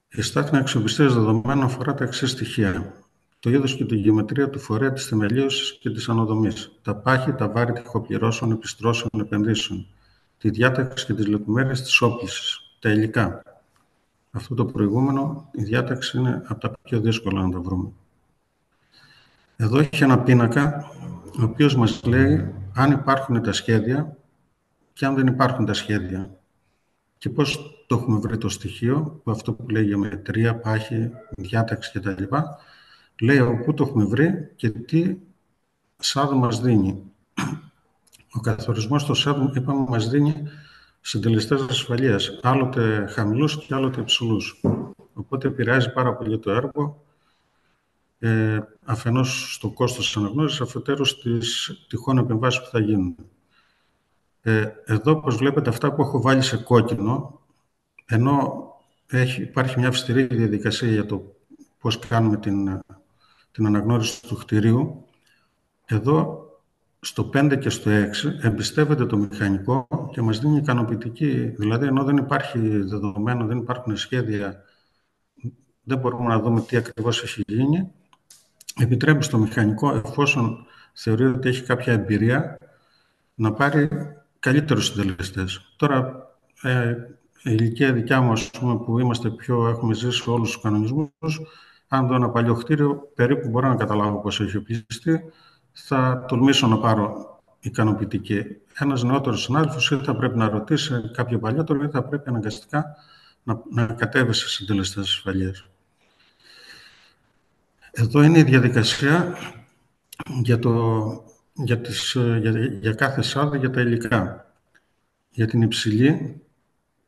η στάθμη αξιοπιστίας δεδομένων αφορά τα εξής στοιχεία. Το είδος και τη γεωμετρία του φορέα της θεμελίωσης και της αναδομής. Τα πάχη, τα βάρη τυχοπληρώσεων, επιστρώσεων, επενδύσεων. Τη διάταξη και τις λεπτομέρειες της όπλησης. Τα υλικά. Αυτό το προηγούμενο, η διάταξη είναι από τα πιο δύσκολα να τα βρούμε. Εδώ έχει ένα πίνακα, ο οποίος μας λέει αν υπάρχουν τα σχέδια και αν δεν υπάρχουν τα σχέδια. Και πώς το έχουμε βρει το στοιχείο, που αυτό που λέει γεωμετρία, πάχη, διάταξη κτλ. Λέει από πού το έχουμε βρει και τι SAD μας δίνει. Ο καθορισμός του SAD, είπαμε, μας δίνει συντελεστές ασφαλείας, άλλοτε χαμηλούς και άλλοτε υψηλούς. Οπότε επηρεάζει πάρα πολύ το έργο, αφενός στο κόστος της αναγνώρισης, αφετέρου στις τυχόν επεμβάσεις που θα γίνουν. Εδώ, όπως βλέπετε, αυτά που έχω βάλει σε κόκκινο, ενώ υπάρχει μια αυστηρή διαδικασία για το πώς κάνουμε την αναγνώριση του κτηρίου, εδώ στο 5 και στο 6 εμπιστεύεται το μηχανικό και μας δίνει ικανοποιητική, δηλαδή ενώ δεν υπάρχει δεδομένο, δεν υπάρχουν σχέδια, δεν μπορούμε να δούμε τι ακριβώς έχει γίνει, επιτρέπει στο μηχανικό, εφόσον θεωρεί ότι έχει κάποια εμπειρία, να πάρει καλύτερους συντελεστές. Τώρα, η ηλικία δικιά μου, ας πούμε, που έχουμε ζήσει όλους τους κανονισμούς, αν δω ένα παλιό κτίριο, περίπου μπορώ να καταλάβω πώς έχει οπλιστεί, θα τολμήσω να πάρω ικανοποιητική. Ένας νεότερος συνάδελφος ή θα πρέπει να ρωτήσει κάποιο παλιότερο ή θα πρέπει αναγκαστικά να κατέβει σε συντελεστές ασφαλείας. Εδώ είναι η διαδικασία για για κάθε σάδι, για τα υλικά. Για την υψηλή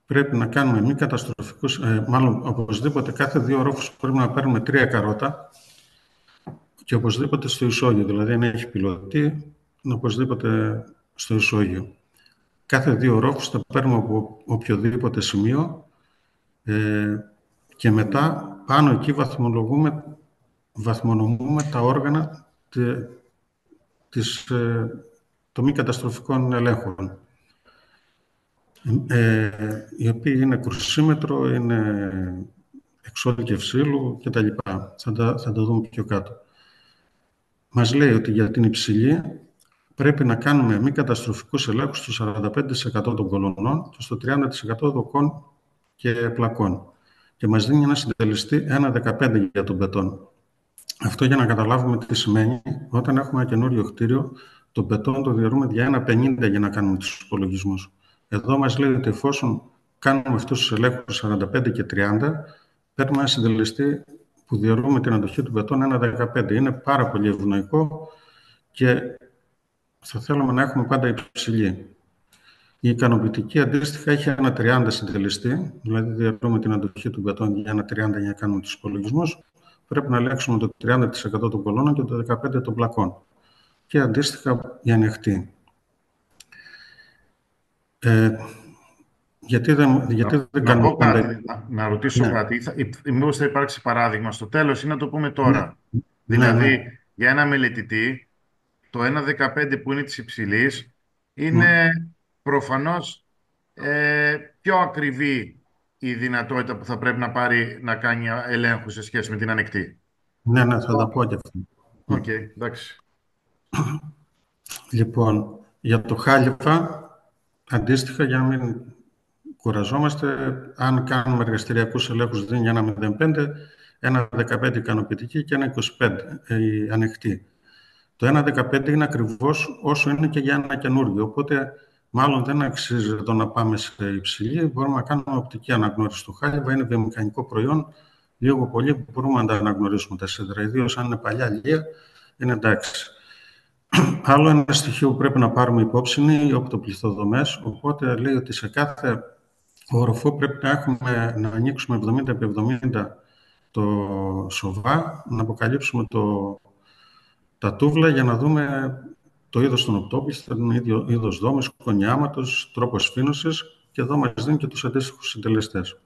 πρέπει να κάνουμε μη καταστροφικούς, μάλλον οπωσδήποτε κάθε 2 ορόφους πρέπει να παίρνουμε 3 καρότα και οπωσδήποτε στο ισόγειο, δηλαδή αν έχει πιλωτή, οπωσδήποτε στο ισόγειο. Κάθε 2 ορόφους θα παίρνουμε από οποιοδήποτε σημείο και μετά πάνω εκεί βαθμονομούμε τα όργανα των μη καταστροφικών ελέγχων. Οι οποίοι είναι κουρσίμετρο, είναι εξώδικευση ύλου κτλ. Θα το δούμε πιο κάτω. Μας λέει ότι για την υψηλή πρέπει να κάνουμε μη καταστροφικούς ελέγχους στο 45% των κολονών και στο 30% δοκών και πλακών. Και μας δίνει ένα συντελεστή 1,15 για τον μπετόν. Αυτό για να καταλάβουμε τι σημαίνει, όταν έχουμε ένα καινούριο κτίριο, το μπετόν το διαιρούμε για 1,50 για να κάνουμε τους υπολογισμούς. Εδώ μας λέει ότι εφόσον κάνουμε αυτούς τους ελέγχους 45 και 30, παίρνουμε ένα συντελεστή που διαιρούμε την αντοχή του μπετόν 1,15. Είναι πάρα πολύ ευνοϊκό και θα θέλουμε να έχουμε πάντα υψηλή. Η ικανοποιητική αντίστοιχα έχει 1,30 συντελεστή, δηλαδή διαιρούμε την αντοχή του μπετόν για 1,30 για να κάνουμε τους υπολογισμούς. Πρέπει να ελέγξουμε το 30% των κολόνων και το 15% των πλακών. Και αντίστοιχα η ανοιχτή. Γιατί δεν κάνουμε πάντα... Να ρωτήσω κάτι. Μήπως θα υπάρξει παράδειγμα στο τέλος ή να το πούμε τώρα. Δηλαδή, για ένα μελετητή, το 1,15 που είναι της υψηλής είναι προφανώς πιο ακριβή η δυνατότητα που θα πρέπει να πάρει να κάνει ελέγχου σε σχέση με την ανοιχτή. Ναι, θα τα πω και αυτό. Οκ, εντάξει. Λοιπόν, για το χάλιβα, αντίστοιχα, για να μην κουραζόμαστε, αν κάνουμε εργαστηριακούς ελέγχους δίνει 1,05, 1,15 ικανοποιητική και 1,25 η ανοιχτή. Το 1,15 είναι ακριβώς όσο είναι και για ένα καινούργιο, οπότε μάλλον δεν αξίζει εδώ να πάμε σε υψηλή. Μπορούμε να κάνουμε οπτική αναγνώριση του χάλιβα, είναι βιομηχανικό προϊόν, λίγο πολύ μπορούμε να τα αναγνωρίσουμε τα σίδερα, ιδίως αν είναι παλιά λία, είναι εντάξει. Άλλο ένα στοιχείο που πρέπει να πάρουμε υπόψη είναι οι οπτοπληθοδομές, οπότε λέει ότι σε κάθε όροφο πρέπει να ανοίξουμε 70x70 το σοβά, να αποκαλύψουμε τα τούβλα για να δούμε το είδος των οπτόπληθων, είδος δόμης, κονιάματος, τρόπο σφήνωσης και εδώ μας δίνει και τους αντίστοιχους συντελεστές.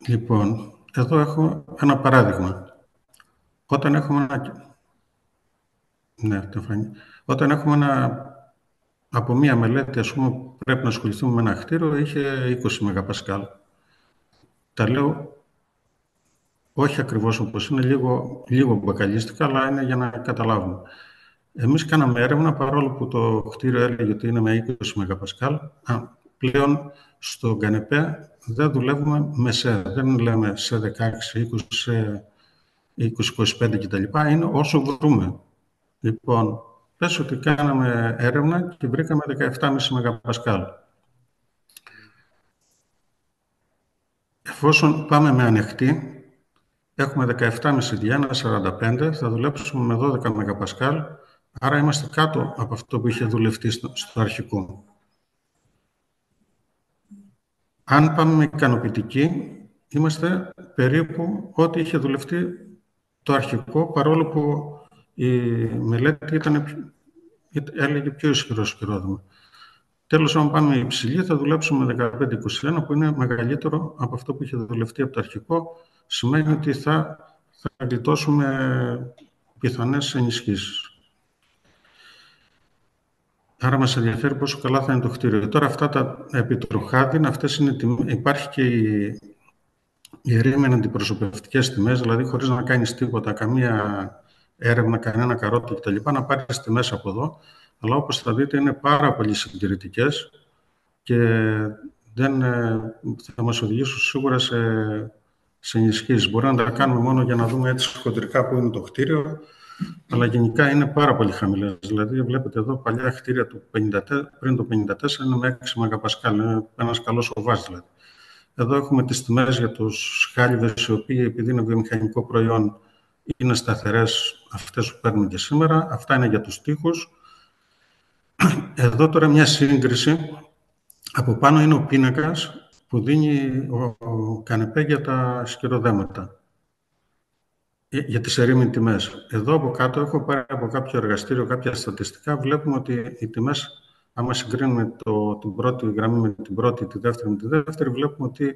Λοιπόν, εδώ έχω ένα παράδειγμα. Όταν έχουμε από μία μελέτη, ας πούμε, πρέπει να ασχοληθούμε με ένα κτίριο, είχε 20 MP. Τα λέω όχι ακριβώς όπως είναι, λίγο μπακαλίστικα, αλλά είναι για να καταλάβουμε. Εμείς κάναμε έρευνα, παρόλο που το κτίριο έλεγε ότι είναι με 20 MP, πλέον στο κανεπέ δεν δουλεύουμε με ΣΕ, δεν λέμε σε 16, 20, σε 20-25 κτλ. Είναι όσο βρούμε. Λοιπόν, πες ότι κάναμε έρευνα και βρήκαμε 17,5 MP. Εφόσον πάμε με ανοιχτή, έχουμε 17,5 διά, 45, θα δουλέψουμε με 12 MP, άρα είμαστε κάτω από αυτό που είχε δουλευτεί στο αρχικό. Αν πάμε με ικανοποιητική, είμαστε περίπου ό,τι είχε δουλευτεί το αρχικό, παρόλο που η μελέτη έλεγε πιο ισχυρό σκυρόδωμα. Τέλος, αν πάμε υψηλή, θα δουλέψουμε με 15-21, που είναι μεγαλύτερο από αυτό που είχε δουλευτεί από το αρχικό. Σημαίνει ότι θα γλιτώσουμε πιθανές ενισχύσεις. Άρα μας ενδιαφέρει πόσο καλά θα είναι το κτίριο. Τώρα αυτά τα επιτροχάδιν, υπάρχει και οι ρήμεν αντιπροσωπευτικές τιμές, δηλαδή χωρίς να κάνεις τίποτα, καμία έρευνα, κανένα καρότη κτλ. Να πάρεις τιμές από εδώ, αλλά όπως θα δείτε είναι πάρα πολύ συντηρητικές και θα μας οδηγήσουν σίγουρα σε ενισχύσεις. Μπορεί να τα κάνουμε μόνο για να δούμε έτσι χοντρικά που είναι το κτίριο, αλλά γενικά είναι πάρα πολύ χαμηλές. Δηλαδή, βλέπετε εδώ παλιά κτίρια του 54, πριν το 54 είναι με 6 MP, είναι ένας καλός οβάς δηλαδή. Εδώ έχουμε τις τιμές για τους χάλιβες, οι οποίοι επειδή είναι βιομηχανικό προϊόν είναι σταθερές αυτές που παίρνουμε και σήμερα. Αυτά είναι για τους τοίχους. Εδώ τώρα μια σύγκριση. Από πάνω είναι ο πίνακας που δίνει ο κανεπέ για τα σκυροδέματα, για τις ερήμην τιμές. Εδώ από κάτω έχω πάρει από κάποιο εργαστήριο κάποια στατιστικά. Βλέπουμε ότι οι τιμές, άμα συγκρίνουμε την πρώτη γραμμή με την πρώτη, τη δεύτερη με τη δεύτερη, βλέπουμε ότι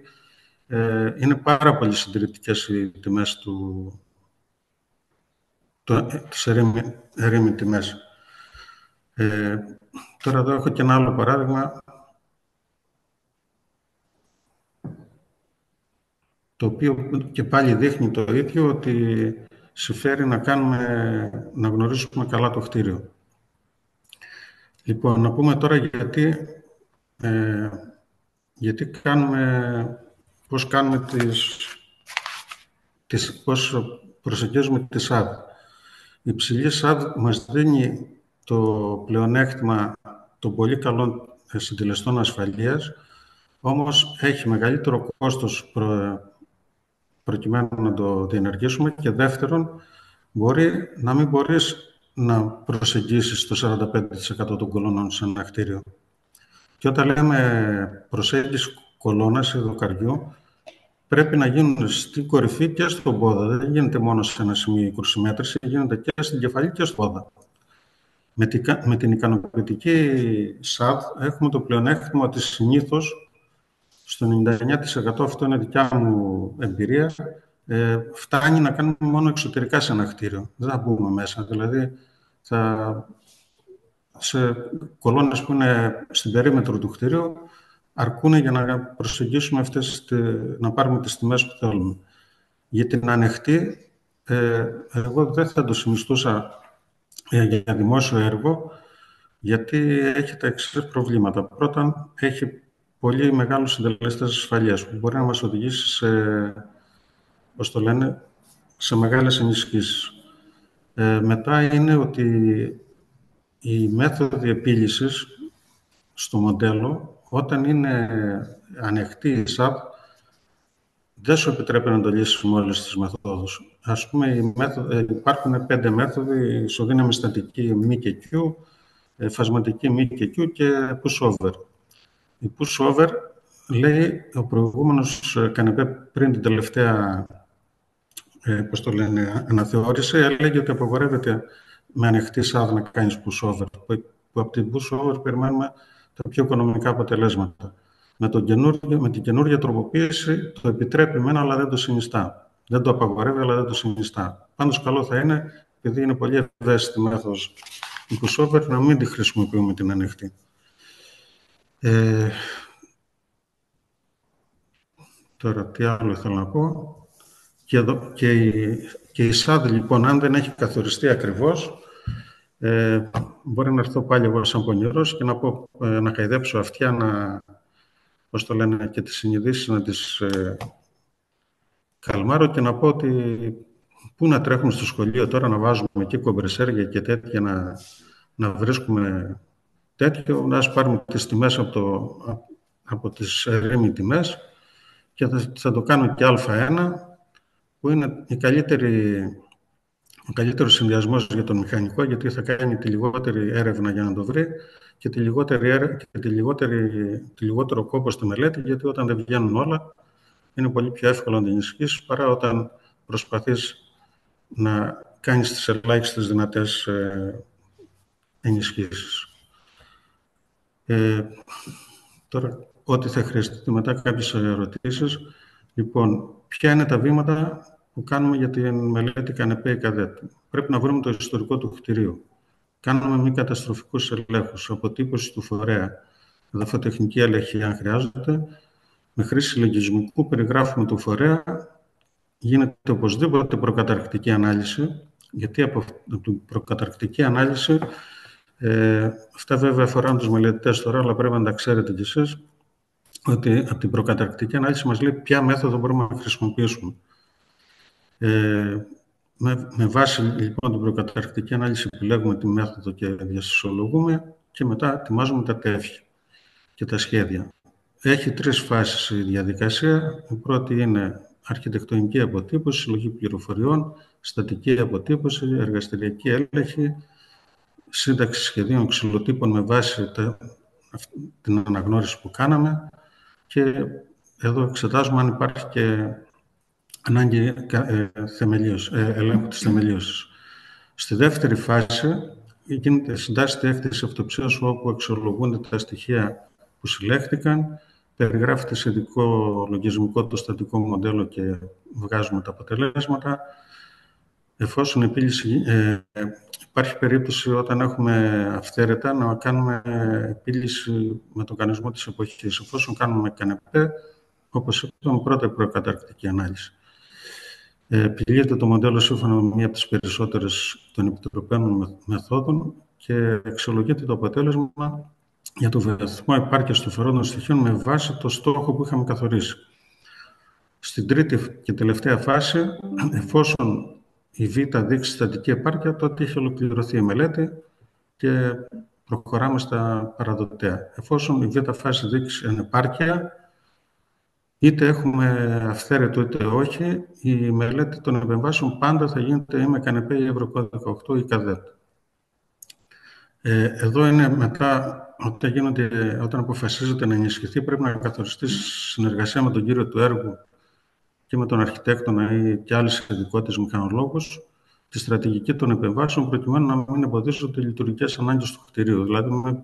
είναι πάρα πολύ συντηρητικές οι τιμές τις ερήμην τιμές. Τώρα εδώ έχω και ένα άλλο παράδειγμα, το οποίο και πάλι δείχνει το ίδιο, ότι συμφέρει να γνωρίσουμε καλά το κτίριο. Λοιπόν, να πούμε τώρα πώς πώς προσεγγίζουμε τη ΣΑΔ. Η υψηλή ΣΑΔ μας δίνει το πλεονέκτημα των πολύ καλών συντελεστών ασφαλείας, όμως έχει μεγαλύτερο κόστος προκειμένου να το διενεργήσουμε, και δεύτερον, μπορεί να μην μπορείς να προσεγγίσεις το 45% των κολόνων σε ένα κτίριο. Και όταν λέμε προσέγγιση κολόνας ή δοκαριού, πρέπει να γίνουν στην κορυφή και στον πόδα. Δεν γίνεται μόνο σε ένα σημείο κρουσιμέτρηση, γίνεται και στην κεφαλή και στον πόδα. Με την ικανοποιητική ΣΑΔ έχουμε το πλεονέκτημα ότι συνήθως στο 99%, αυτό είναι δικιά μου εμπειρία, φτάνει να κάνουμε μόνο εξωτερικά σε ένα κτίριο. Δεν θα μπούμε μέσα. Δηλαδή, σε κολόνες που είναι στην περίμετρο του κτίριου, αρκούν για να προσεγγίσουμε να πάρουμε τις τιμές που θέλουμε. Για την ανοιχτή, εγώ δεν θα το συνιστούσα για δημόσιο έργο, γιατί έχει τα εξής προβλήματα. Πρώτον, έχει πολύ μεγάλους συντελεστές ασφαλείας που μπορεί να μας οδηγήσει σε μεγάλες ενισχύσεις. Μετά είναι ότι η μέθοδοι επίλυσης στο μοντέλο, όταν είναι ανοιχτή η ΣΑΠ, δεν σου επιτρέπει να το λύσεις με όλες τις μεθόδους. Ας πούμε, υπάρχουν 5 μέθοδοι: ισοδύναμη στατική μη και Q, φασματική μη και Q και push-over. Η push-over, λέει ο προηγούμενος κανεπέ πριν την τελευταία αναθεώρηση, έλεγε ότι απαγορεύεται με ανοιχτή ΣΑΔ να κάνεις push-over, που από την push-over περιμένουμε τα πιο οικονομικά αποτελέσματα. Με την καινούργια τροποποίηση το επιτρέπει μένα, αλλά δεν το συνιστά. Δεν το απαγορεύει, αλλά δεν το συνιστά. Πάντως, καλό θα είναι, επειδή είναι πολύ ευαίσθητη μέθοδος η push-over, να μην τη χρησιμοποιούμε την ανοιχτή. Τώρα, τι άλλο ήθελα να πω. Και η ΣΑΔ, λοιπόν, αν δεν έχει καθοριστεί ακριβώς, μπορεί να έρθω πάλι εγώ σαν πονηρός και να χαϊδέψω αυτιά, και τις συνειδήσεις να τις καλμάρω και να πω ότι πού να τρέχουμε στο σχολείο τώρα να βάζουμε εκεί κομπρεσέρια και τέτοια, να βρίσκουμε τέτοιο, να πάρουμε τις τιμές από τις ερήμην τιμές, και θα το κάνω και Α1, που είναι ο καλύτερος συνδυασμός για τον μηχανικό, γιατί θα κάνει τη λιγότερη έρευνα για να το βρει και τη λιγότερο κόπο στη μελέτη, γιατί όταν δεν βγαίνουν όλα, είναι πολύ πιο εύκολο να την ενισχύσεις παρά όταν προσπαθείς να κάνεις τις ελάχιστες δυνατές ενισχύσεις. Τώρα, ό,τι θα χρειαστεί μετά, κάποιες ερωτήσεις. Λοιπόν, ποια είναι τα βήματα που κάνουμε για τη μελέτη κανεπέ ή καδέτ? Πρέπει να βρούμε το ιστορικό του κτηρίου. Κάνουμε μη καταστροφικούς ελέγχους, αποτύπωση του φορέα, εδαφοτεχνική έλεγχη αν χρειάζεται. Με χρήση λογισμικού περιγράφουμε το φορέα. Γίνεται οπωσδήποτε προκαταρκτική ανάλυση, γιατί από την προκαταρκτική ανάλυση, αυτά βέβαια αφορά τους μελετητές τώρα, αλλά πρέπει να τα ξέρετε κι εσείς, ότι από την προκαταρκτική ανάλυση μας λέει ποια μέθοδο μπορούμε να χρησιμοποιήσουμε. Με βάση λοιπόν την προκαταρκτική ανάλυση επιλέγουμε τη μέθοδο και διασυσσολογούμε, και μετά ετοιμάζουμε τα τεύχη και τα σχέδια. Έχει 3 φάσεις η διαδικασία. Η πρώτη είναι αρχιτεκτονική αποτύπωση, συλλογή πληροφοριών, στατική αποτύπωση, εργαστηριακή έλεγχη, σύνταξη σχεδίων ξυλοτύπων με βάση την αναγνώριση που κάναμε, και εδώ εξετάζουμε αν υπάρχει και ανάγκη ελέγχου της θεμελίωσης. Στη δεύτερη φάση συντάσσεται έκθεση αυτοψίας, όπου αξιολογούνται τα στοιχεία που συλλέχθηκαν, περιγράφεται σε ειδικό λογισμικό το στατικό μοντέλο και βγάζουμε τα αποτελέσματα. Εφόσον υπάρχει περίπτωση όταν έχουμε αυθαίρετα να κάνουμε επίλυση με τον κανονισμό της εποχής. Εφόσον κάνουμε ΚΑΝΕΠΕ, όπως είπαμε, πρώτα η προκαταρκτική ανάλυση. Επιλύεται το μοντέλο σύμφωνα με μία από τις περισσότερες των επιτροπαίων μεθόδων και αξιολογείται το αποτέλεσμα για το βαθμό επάρκειας του φερόντων στοιχείων με βάση το στόχο που είχαμε καθορίσει. Στην τρίτη και τελευταία φάση, εφόσον η Β δείξει στατική επάρκεια, τότε έχει ολοκληρωθεί η μελέτη και προχωράμε στα παραδοτέα. Εφόσον η Β φάση δείξει ανεπάρκεια, είτε έχουμε αυθαίρετο είτε όχι, η μελέτη των επεμβάσεων πάντα θα γίνεται ή με ΚΑΝΕΠΕ ή Ευρωκώδικα 18 ή ΚΑΔΕΤ. Εδώ είναι μετά, όταν αποφασίζεται να ενισχυθεί, πρέπει να καθοριστεί συνεργασία με τον κύριο του έργου και με τον αρχιτέκτονα ή και άλλες ειδικότητες μηχανολόγους, τη στρατηγική των επεμβάσεων, προκειμένου να μην εμποδίζονται οι λειτουργικές ανάγκες του κτηρίου. Δηλαδή, μην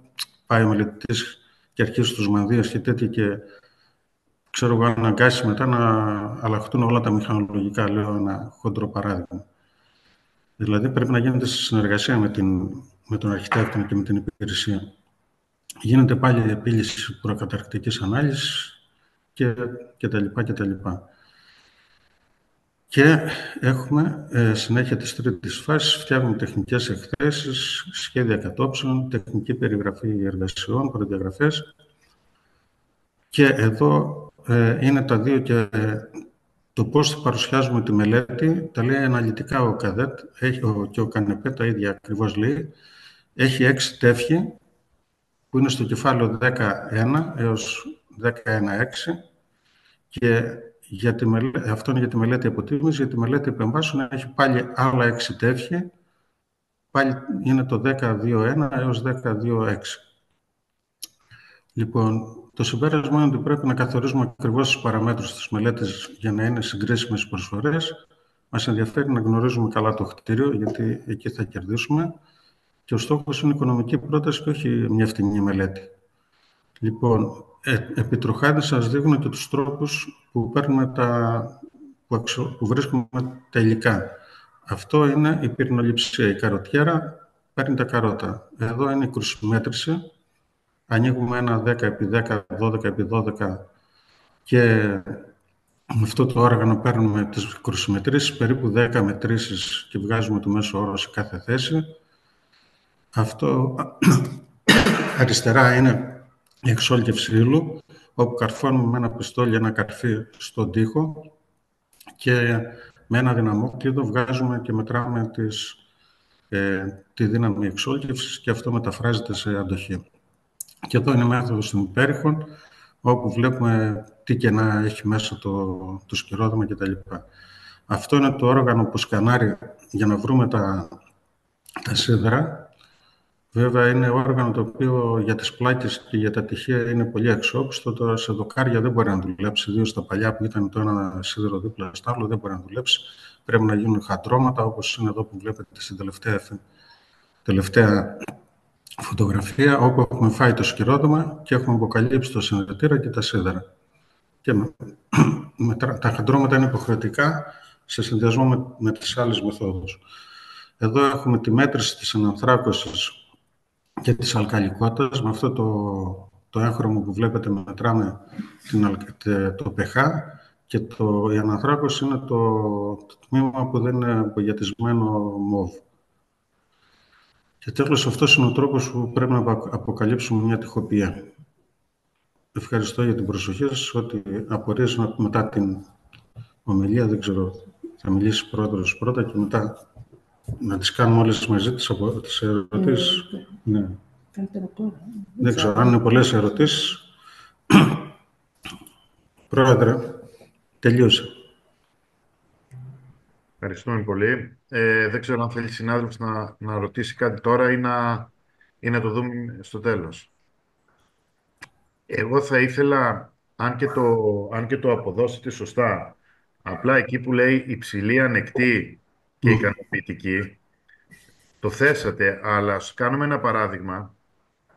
πάει ο μελετητής και αρχίσει τους μανδύες και τέτοια και αναγκάσει μετά να αλλάχτούν όλα τα μηχανολογικά, λέω ένα χοντρό παράδειγμα. Δηλαδή, πρέπει να γίνεται σε συνεργασία με τον αρχιτέκτονα και με την υπηρεσία. Γίνεται πάλι επίλυση προκαταρκτικής ανάλυσης και τα λοιπά. Και έχουμε συνέχεια της τρίτης φάσης, φτιάχνουμε τεχνικές εκθέσεις, σχέδια κατόψεων, τεχνική περιγραφή εργασιών, προδιαγραφές. Και εδώ είναι τα δύο, και το πώς παρουσιάζουμε τη μελέτη τα λέει αναλυτικά ο ΚΑΔΕΤ και ο ΚΑΝΕΠΕ, τα ίδια ακριβώς λέει. Έχει 6 τεύχη που είναι στο κεφάλαιο 11 έως 11.6 και αυτό είναι για τη μελέτη αποτίμησης. Για τη μελέτη επεμβάσεων έχει πάλι άλλα 6 τεύχη, πάλι είναι το 10.2.1 έως 10.2.6. Λοιπόν, το συμπέρασμα είναι ότι πρέπει να καθορίζουμε ακριβώς τις παραμέτρους της μελέτης για να είναι συγκρίσιμες οι προσφορές. Μας ενδιαφέρει να γνωρίζουμε καλά το κτίριο, γιατί εκεί θα κερδίσουμε. Και ο στόχος είναι η οικονομική πρόταση και όχι μια φτηνή μελέτη. Λοιπόν, επιτροχάδι σας δείχνω και τους τρόπους που που βρίσκουμε τα υλικά. Αυτό είναι η πυρηνοληψία. Η καροτιέρα παίρνει τα καρότα. Εδώ είναι η κρουσιμέτρηση. Ανοίγουμε ένα 10x10, 12x12 και με αυτό το όργανο παίρνουμε τις κρουσιμετρήσεις, περίπου 10 μετρήσεις και βγάζουμε το μέσο όρο σε κάθε θέση. Αυτό αριστερά είναι η εξόλκευση ύλου, όπου καρφώνουμε με ένα πιστόλι ένα καρφί στον τοίχο και με ένα δυναμόκλειδο βγάζουμε και μετράμε τη δύναμη εξόλκευσης και αυτό μεταφράζεται σε αντοχή. Και εδώ είναι η μέθοδος των υπέρηχων, όπου βλέπουμε τι κενά έχει μέσα το σκυρόδεμα κτλ. Αυτό είναι το όργανο που σκανάρει για να βρούμε τα σίδερα. Βέβαια, είναι όργανο το οποίο για τις πλάκες και για τα τυχεία είναι πολύ αξιόπιστο. Τώρα σε δοκάρια δεν μπορεί να δουλέψει, ιδίως στα παλιά που ήταν το ένα σίδερο δίπλα στο άλλο, δεν μπορεί να δουλέψει. Πρέπει να γίνουν χαντρώματα, όπως είναι εδώ που βλέπετε στην τελευταία φωτογραφία, όπου έχουμε φάει το σκυρόδεμα και έχουμε αποκαλύψει το συνδετήρα και τα σίδερα. Και τα χαντρώματα είναι υποχρεωτικά σε συνδυασμό με τις άλλες μεθόδους. Εδώ έχουμε τη μέτρηση της ανανθράκωσης και της αλκαλικότητας. Με αυτό το έγχρωμο που βλέπετε μετράμε το pH και η ανανθράκωση είναι το τμήμα που δεν είναι απογιατισμένο μοβ. Και τέλος, αυτός είναι ο τρόπος που πρέπει να αποκαλύψουμε μια τοιχοποιία. Ευχαριστώ για την προσοχή σας. Ό,τι απορίες μετά την ομιλία, δεν ξέρω, θα μιλήσει ο πρόεδρος πρώτα και μετά να τις κάνουμε όλες μαζί τις ερωτήσεις. Ναι. Δεν ξέρω αν είναι πολλές ερωτήσεις. Πρόεδρε, τελείωσε. Ευχαριστούμε πολύ. Δεν ξέρω αν θέλει συνάδελφος να ρωτήσει κάτι τώρα ή να το δούμε στο τέλος. Εγώ θα ήθελα, αν και το αποδώσετε σωστά, απλά εκεί που λέει υψηλή, ανεκτή και Μμ, ικανοποιητική, το θέσατε, αλλά ας κάνουμε ένα παράδειγμα,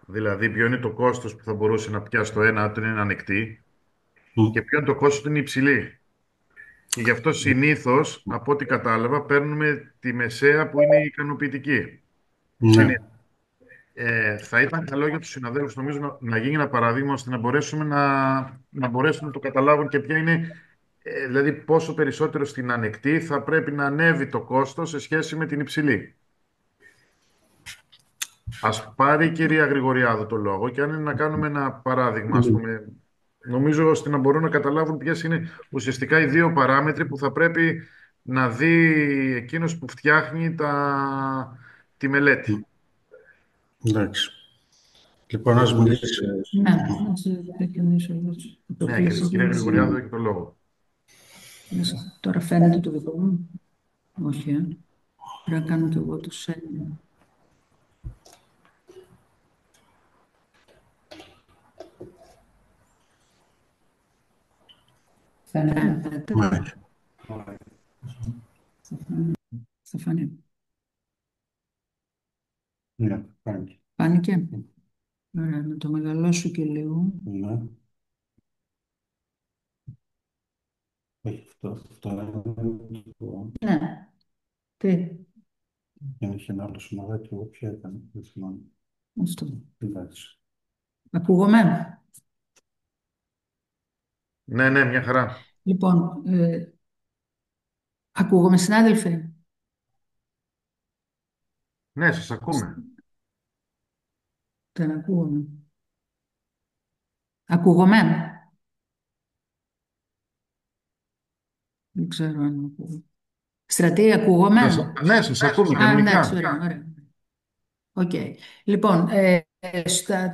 δηλαδή ποιο είναι το κόστος που θα μπορούσε να πιάσει το ένα όταν είναι ανεκτή μμ. και ποιο είναι το κόστος που είναι υψηλή. Και γι' αυτό συνήθως, από ό,τι κατάλαβα, παίρνουμε τη μεσαία που είναι η ικανοποιητική. Ναι, Θα ήταν καλό για τους συναδέλφους, νομίζω, να γίνει ένα παράδειγμα, ώστε να μπορέσουν να το καταλάβουν και ποια είναι, δηλαδή πόσο περισσότερο στην ανεκτή θα πρέπει να ανέβει το κόστος σε σχέση με την υψηλή. Ας πάρει η κυρία Γρηγοριάδου το λόγο και αν είναι να κάνουμε ένα παράδειγμα, ας μμ. πούμε, νομίζω ώστε να μπορούν να καταλάβουν ποιες είναι ουσιαστικά οι δύο παράμετροι που θα πρέπει να δει εκείνος που φτιάχνει τη μελέτη. Εντάξει. Λοιπόν, ας μιλήσει. Ναι, να σε ξεκινήσω εγώ. Το Ναι, κλείσει κυρία και Γρηγοριάδου, έχει το λόγο. τώρα φαίνεται το δικό μου. Όχι, πρέπει να κάνω και εγώ το send. Φαίνεται. Ναι. Θα φανεί. Ναι, φάνηκε. Φάνηκε. Ωραία, να το μεγαλώσω και λίγο. Ναι. Όχι, αυτό είναι το... Ναι. Τι, Δεν είχε ένα άλλο σημαδάκι, εγώ ποια έκανε, δεν θυμάμαι. αυτό. Εντάξει. Ακούγομαι. Ναι, ναι, μια χαρά. Λοιπόν, ακούγομαι συνάδελφε. Ναι, σας ακούμε. Δεν ακούγομαι. Ακούγομαι. Δεν ξέρω αν ακούγομαι. Στρατή, ακούγομαι. Ναι, σας ακούμε Α, εντάξει, κανονικά. ωραία, ωραία. Οκ. Λοιπόν,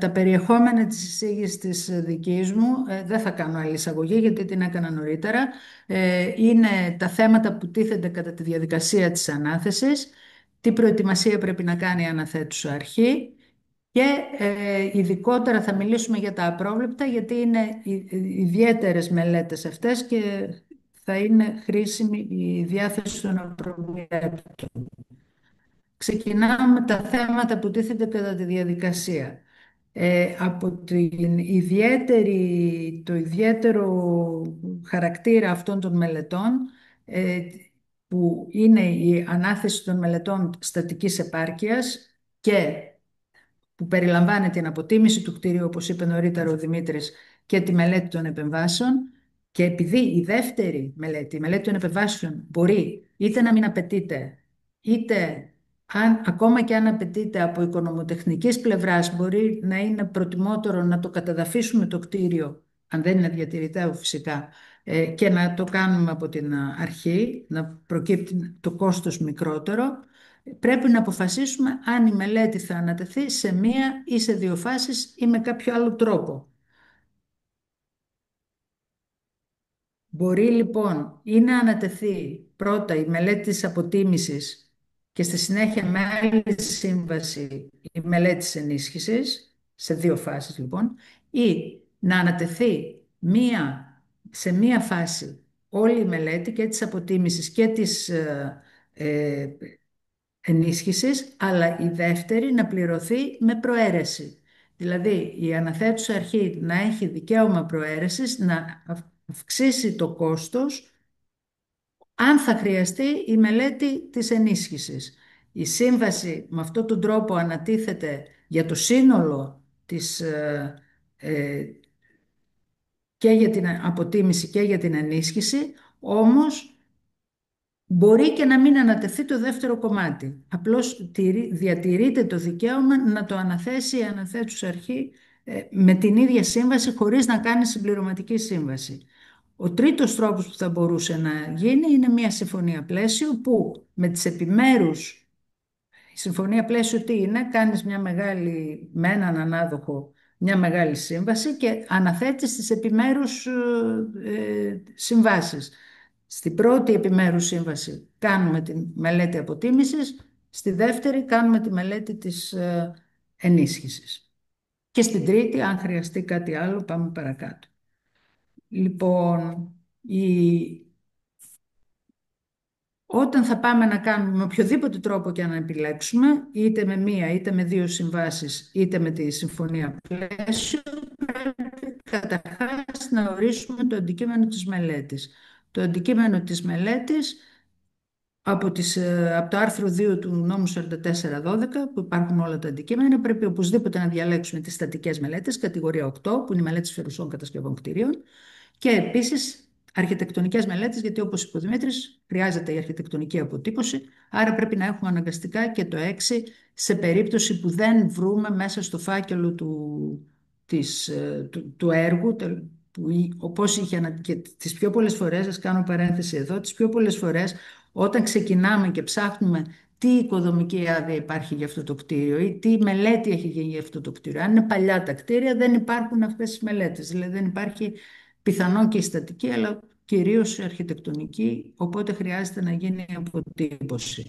τα περιεχόμενα της εισήγησης της δικής μου, δεν θα κάνω άλλη εισαγωγή γιατί την έκανα νωρίτερα. Είναι τα θέματα που τίθενται κατά τη διαδικασία της ανάθεσης, τι προετοιμασία πρέπει να κάνει η αναθέτουσα αρχή και ειδικότερα θα μιλήσουμε για τα απρόβλεπτα γιατί είναι ιδιαίτερες μελέτες αυτές και θα είναι χρήσιμη η διάθεση των απροβλέπτων. Ξεκινάμε με τα θέματα που τίθενται κατά τη διαδικασία. Από το ιδιαίτερο χαρακτήρα αυτών των μελετών, που είναι η ανάθεση των μελετών στατικής επάρκειας και που περιλαμβάνει την αποτίμηση του κτηρίου, όπως είπε νωρίτερα ο Δημήτρης, και τη μελέτη των επεμβάσεων. Και επειδή η δεύτερη μελέτη, η μελέτη των επεμβάσεων, μπορεί είτε να μην απαιτείται, είτε ακόμα και αν απαιτείται από οικονομοτεχνικής πλευράς, μπορεί να είναι προτιμότερο να το καταδαφίσουμε το κτίριο, αν δεν είναι διατηρηταίο φυσικά, και να το κάνουμε από την αρχή, να προκύπτει το κόστος μικρότερο. Πρέπει να αποφασίσουμε αν η μελέτη θα ανατεθεί σε μία ή σε δύο φάσεις ή με κάποιο άλλο τρόπο. Μπορεί λοιπόν ή να ανατεθεί πρώτα η μελέτη της αποτίμησης και στη συνέχεια με άλλη σύμβαση η μελέτη της ενίσχυσης, σε δύο φάσεις λοιπόν, ή να ανατεθεί σε μία φάση όλη η μελέτη και της αποτίμησης και της ενίσχυσης, αλλά η δεύτερη να πληρωθεί με προαίρεση. Δηλαδή, η αναθέτουσα αρχή να έχει δικαίωμα προαίρεσης, να αυξήσει το κόστος, αν θα χρειαστεί η μελέτη της ενίσχυσης. Η σύμβαση με αυτόν τον τρόπο ανατίθεται για το σύνολο και για την αποτίμηση και για την ενίσχυση, όμως μπορεί και να μην ανατεθεί το δεύτερο κομμάτι. Απλώς διατηρείται το δικαίωμα να το αναθέσει η αναθέτουσα αρχή με την ίδια σύμβαση χωρίς να κάνει συμπληρωματική σύμβαση. Ο τρίτος τρόπος που θα μπορούσε να γίνει είναι μια συμφωνία πλαίσιο που με τις επιμέρους, η συμφωνία πλαίσιο τι είναι, κάνεις μια μεγάλη, με έναν ανάδοχο, μια μεγάλη σύμβαση και αναθέτεις τις επιμέρους συμβάσεις. Στην πρώτη επιμέρους σύμβαση κάνουμε τη μελέτη αποτίμησης, στη δεύτερη κάνουμε τη μελέτη της ενίσχυσης. Και στην τρίτη, αν χρειαστεί κάτι άλλο, πάμε παρακάτω. Λοιπόν, όταν θα πάμε να κάνουμε με οποιοδήποτε τρόπο και να επιλέξουμε, είτε με μία, είτε με δύο συμβάσεις, είτε με τη συμφωνία πλαίσιο, πρέπει καταρχάς να ορίσουμε το αντικείμενο της μελέτης. Το αντικείμενο της μελέτης από το άρθρο 2 του νόμου 4412, που υπάρχουν όλα τα αντικείμενα, πρέπει οπωσδήποτε να διαλέξουμε τις στατικές μελέτες, κατηγορία 8, που είναι η μελέτη σφαιρουσών κατασκευών κτίριων, και επίσης αρχιτεκτονικές μελέτες, γιατί όπως είπε ο Δημήτρης, χρειάζεται η αρχιτεκτονική αποτύπωση, άρα πρέπει να έχουμε αναγκαστικά και το 6 σε περίπτωση που δεν βρούμε μέσα στο φάκελο του έργου, που όπως είχε, και τις πιο πολλές φορές, σας κάνω παρένθεση εδώ, τις πιο πολλές φορές όταν ξεκινάμε και ψάχνουμε τι οικοδομική άδεια υπάρχει για αυτό το κτίριο ή τι μελέτη έχει γίνει για αυτό το κτίριο. Αν είναι παλιά τα κτίρια, δεν υπάρχουν αυτές τις μελέτες. Δηλαδή δεν υπάρχει πιθανόν και η στατική, αλλά κυρίως η αρχιτεκτονική, οπότε χρειάζεται να γίνει αποτύπωση.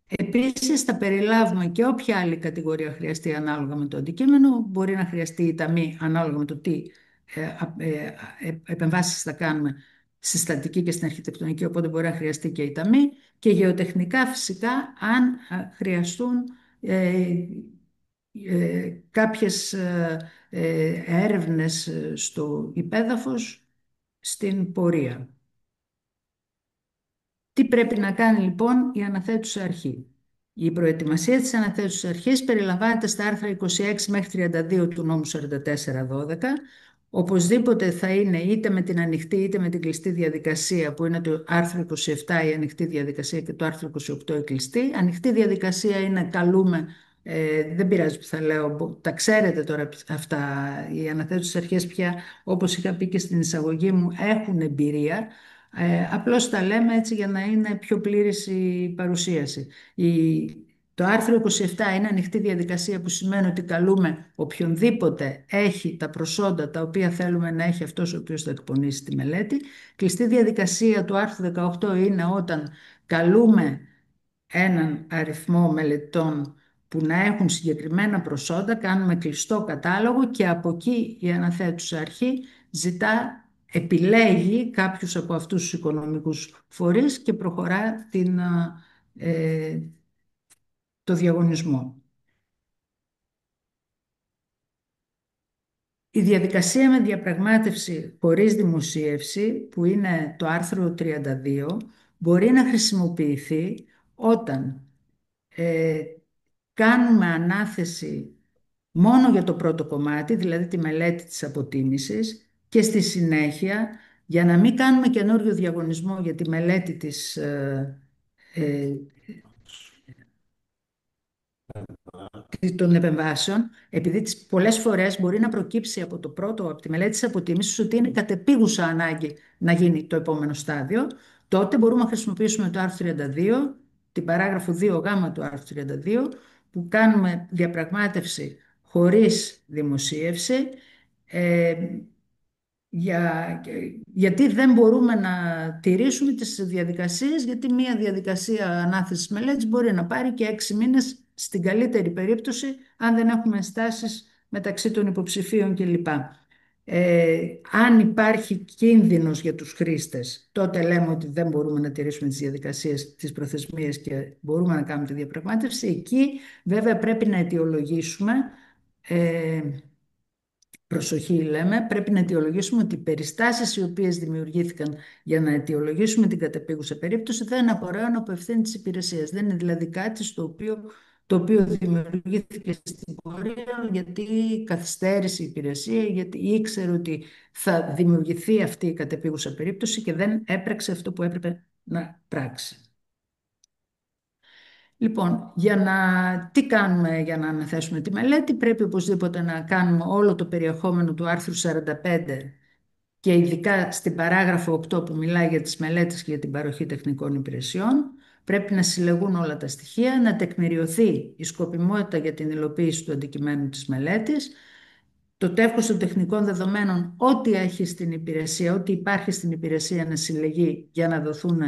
Επίσης θα περιλάβουμε και όποια άλλη κατηγορία χρειαστεί ανάλογα με το αντικείμενο. Μπορεί να χρειαστεί η ταμή ανάλογα με το τι επεμβάσεις θα κάνουμε στη στατική και στην αρχιτεκτονική, οπότε μπορεί να χρειαστεί και η ταμή, και γεωτεχνικά φυσικά αν χρειαστούν κάποιες έρευνες στο υπέδαφος στην πορεία. Τι πρέπει να κάνει λοιπόν η αναθέτουσα αρχή? Η προετοιμασία της αναθέτουσας αρχής περιλαμβάνεται στα άρθρα 26 μέχρι 32 του νόμου 4412. Οπωσδήποτε θα είναι είτε με την ανοιχτή είτε με την κλειστή διαδικασία, που είναι το άρθρο 27 η ανοιχτή διαδικασία και το άρθρο 28 η κλειστή. Ανοιχτή διαδικασία είναι καλούμε, δεν πειράζει που θα λέω, τα ξέρετε τώρα αυτά, οι αναθέτουσες αρχές πια, όπως είχα πει και στην εισαγωγή μου, έχουν εμπειρία. Απλώς τα λέμε έτσι για να είναι πιο πλήρης η παρουσίαση. Το άρθρο 27 είναι ανοιχτή διαδικασία, που σημαίνει ότι καλούμε οποιονδήποτε έχει τα προσόντα τα οποία θέλουμε να έχει αυτός ο οποίος θα εκπονήσει τη μελέτη. Κλειστή διαδικασία του άρθρου 18 είναι όταν καλούμε έναν αριθμό μελετών που να έχουν συγκεκριμένα προσόντα, κάνουμε κλειστό κατάλογο και από εκεί η αναθέτουσα αρχή επιλέγει κάποιους από αυτούς τους οικονομικούς φορείς και προχωρά το διαγωνισμό. Η διαδικασία με διαπραγμάτευση χωρίς δημοσίευση, που είναι το άρθρο 32, μπορεί να χρησιμοποιηθεί όταν κάνουμε ανάθεση μόνο για το πρώτο κομμάτι, δηλαδή τη μελέτη της αποτίμησης, και στη συνέχεια, για να μην κάνουμε καινούριο διαγωνισμό για τη μελέτη των επεμβάσεων, επειδή πολλές φορές μπορεί να προκύψει από τη μελέτη της αποτίμησης ότι είναι κατεπίγουσα ανάγκη να γίνει το επόμενο στάδιο, τότε μπορούμε να χρησιμοποιήσουμε το άρθρο 32, την παράγραφο 2 γάμα του άρθρου 32, που κάνουμε διαπραγμάτευση χωρίς δημοσίευση, γιατί δεν μπορούμε να τηρήσουμε τις διαδικασίες, γιατί μία διαδικασία ανάθεσης μελέτης μπορεί να πάρει και 6 μήνες στην καλύτερη περίπτωση, αν δεν έχουμε ενστάσεις μεταξύ των υποψηφίων κλπ. Αν υπάρχει κίνδυνος για τους χρήστες, τότε λέμε ότι δεν μπορούμε να τηρήσουμε τις διαδικασίες, τις προθεσμίες, και μπορούμε να κάνουμε τη διαπραγμάτευση. Εκεί βέβαια πρέπει να αιτιολογήσουμε, προσοχή λέμε, πρέπει να αιτιολογήσουμε ότι οι περιστάσεις οι οποίες δημιουργήθηκαν για να αιτιολογήσουμε την κατεπίγουσα περίπτωση δεν απορρέουν από ευθύνη της υπηρεσίας. Δεν είναι δηλαδή κάτι το οποίο δημιουργήθηκε στην πορεία γιατί καθυστέρησε η υπηρεσία, γιατί ήξερε ότι θα δημιουργηθεί αυτή η κατεπίγουσα περίπτωση και δεν έπραξε αυτό που έπρεπε να πράξει. Λοιπόν, τι κάνουμε για να αναθέσουμε τη μελέτη? Πρέπει οπωσδήποτε να κάνουμε όλο το περιεχόμενο του άρθρου 45 και ειδικά στην παράγραφο 8 που μιλάει για τις μελέτες και για την παροχή τεχνικών υπηρεσιών. Πρέπει να συλλεγούν όλα τα στοιχεία, να τεκμηριωθεί η σκοπιμότητα για την υλοποίηση του αντικειμένου της μελέτης το τεύχος των τεχνικών δεδομένων, ό,τι έχει στην υπηρεσία, ό,τι υπάρχει στην υπηρεσία να συλλεγεί για να δοθούν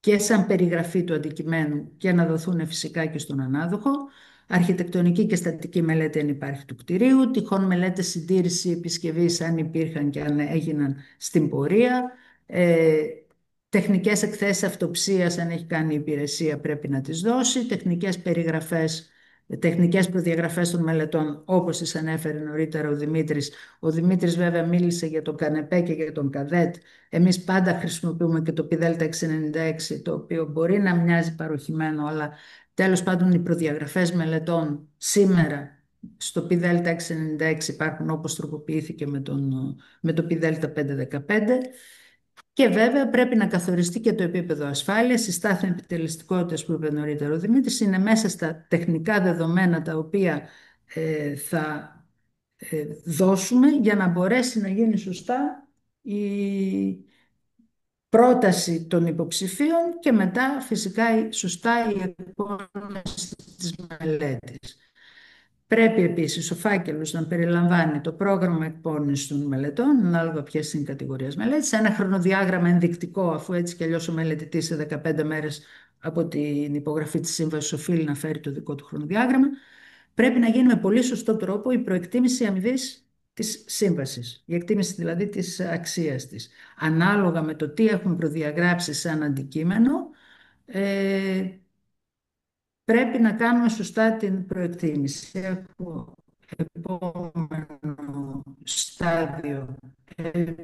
και σαν περιγραφή του αντικειμένου και να δοθούν φυσικά και στον ανάδοχο. Αρχιτεκτονική και στατική μελέτη αν υπάρχει του κτηρίου, τυχόν μελέτες συντήρηση επισκευής αν υπήρχαν και αν έγιναν στην πορεία, τεχνικές εκθέσεις αυτοψίας αν έχει κάνει η υπηρεσία πρέπει να τις δώσει, τεχνικές περιγραφές, τεχνικές προδιαγραφές των μελετών όπως τις ανέφερε νωρίτερα ο Δημήτρης. Ο Δημήτρης βέβαια μίλησε για τον κανεπέ και για τον καδέτ. Εμείς πάντα χρησιμοποιούμε και το ΠΔ 696, το οποίο μπορεί να μοιάζει παροχημένο, αλλά τέλος πάντων οι προδιαγραφές μελετών σήμερα στο ΠΔ 696 υπάρχουν όπως τροποποιήθηκε με το ΠΔ 515. Και βέβαια πρέπει να καθοριστεί και το επίπεδο ασφάλειας. Η στάθμη επιτελεστικότητας που είπε νωρίτερα ο Δημήτρης είναι μέσα στα τεχνικά δεδομένα τα οποία θα δώσουμε για να μπορέσει να γίνει σωστά η πρόταση των υποψηφίων και μετά φυσικά σωστά η εκπόνηση της μελέτης. Πρέπει επίσης ο φάκελος να περιλαμβάνει το πρόγραμμα εκπόνησης των μελετών, ανάλογα ποιες είναι οι κατηγορίες μελέτης, ένα χρονοδιάγραμμα ενδεικτικό, αφού έτσι κι αλλιώς ο μελετητής σε 15 μέρες από την υπογραφή της σύμβασης οφείλει να φέρει το δικό του χρονοδιάγραμμα. Πρέπει να γίνει με πολύ σωστό τρόπο η προεκτίμηση αμοιβής της σύμβασης, η εκτίμηση δηλαδή της αξίας της. Ανάλογα με το τι έχουμε προδιαγράψει σαν αντικείμενο, πρέπει να κάνουμε σωστά την προεκτίμηση. Έχω επόμενο στάδιο,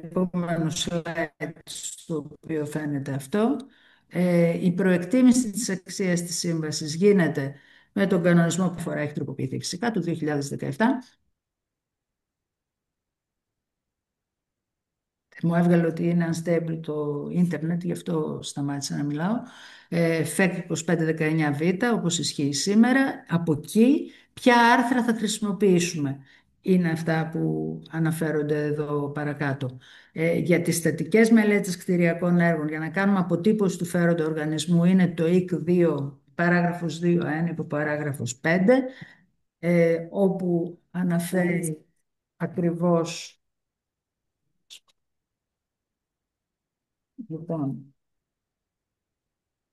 επόμενο slide στο οποίο φαίνεται αυτό. Η προεκτίμηση της αξίας της σύμβασης γίνεται με τον κανονισμό που φορά έχει τροποποιηθεί φυσικά του 2017. Μου έβγαλε ότι είναι unstable το ίντερνετ, γι' αυτό σταμάτησα να μιλάω. ΦΕΚ 2519β, όπως ισχύει σήμερα. Από εκεί, ποια άρθρα θα χρησιμοποιήσουμε. Είναι αυτά που αναφέρονται εδώ παρακάτω. Για τις στατικές μελέτες κτηριακών έργων, για να κάνουμε αποτύπωση του φέροντο οργανισμού, είναι το ΙΚ 2, παράγραφος 2.1, υπό παράγραφος 5, όπου αναφέρει ακριβώς. Λοιπόν,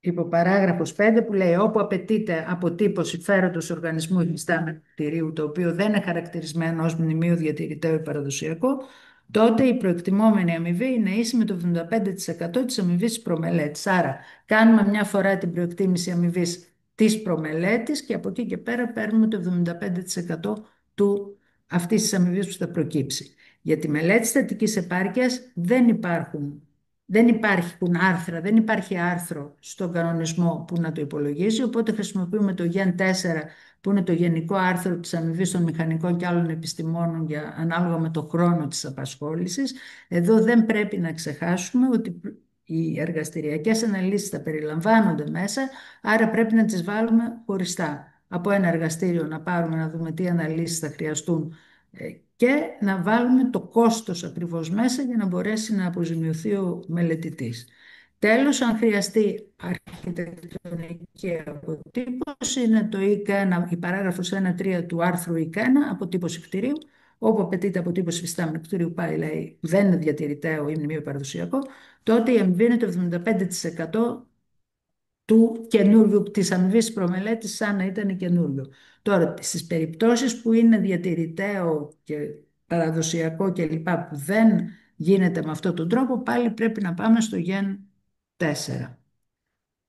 υπό παράγραφος 5 που λέει όπου απαιτείται αποτύπωση φέροντος οργανισμού υφιστάμενου κτηρίου το οποίο δεν είναι χαρακτηρισμένο ως μνημείο διατηρητέο ή παραδοσιακό, τότε η προεκτιμόμενη αμοιβή είναι ίση με το 75% της αμοιβής της προμελέτης. Άρα κάνουμε μια φορά την προεκτίμηση αμοιβής της προμελέτης και από εκεί και πέρα παίρνουμε το 75% αυτής της αμοιβής που θα προκύψει. Για τη μελέτη στατικής επάρκειας δεν υπάρχει άρθρο στον κανονισμό που να το υπολογίζει, οπότε χρησιμοποιούμε το ΓΕΝ 4 που είναι το γενικό άρθρο της αμοιβής των μηχανικών και άλλων επιστημόνων ανάλογα με το χρόνο της απασχόλησης. Εδώ δεν πρέπει να ξεχάσουμε ότι οι εργαστηριακές αναλύσεις θα περιλαμβάνονται μέσα, άρα πρέπει να τις βάλουμε χωριστά. Από ένα εργαστήριο να πάρουμε να δούμε τι αναλύσεις θα χρειαστούν και να βάλουμε το κόστος ακριβώς μέσα για να μπορέσει να αποζημιωθεί ο μελετητής. Τέλος, αν χρειαστεί αρχιτεκτονική αποτύπωση, είναι το ΙΚ1, η παράγραφος 1.3 του άρθρου ΙΚ1, αποτύπωση κτηρίου, όπου απαιτείται αποτύπωση φυστάμενου κτηρίου, πάλι λέει, δεν είναι διατηρηταίο ή μνημείο παραδοσιακό, τότε η αμοιβή είναι το 75% του καινούριου, της αμοιβής προμελέτης σαν να ήταν καινούριο. Τώρα, στις περιπτώσεις που είναι διατηρηταίο και παραδοσιακό και λοιπά, που δεν γίνεται με αυτόν τον τρόπο, πάλι πρέπει να πάμε στο ΓΕΝ 4.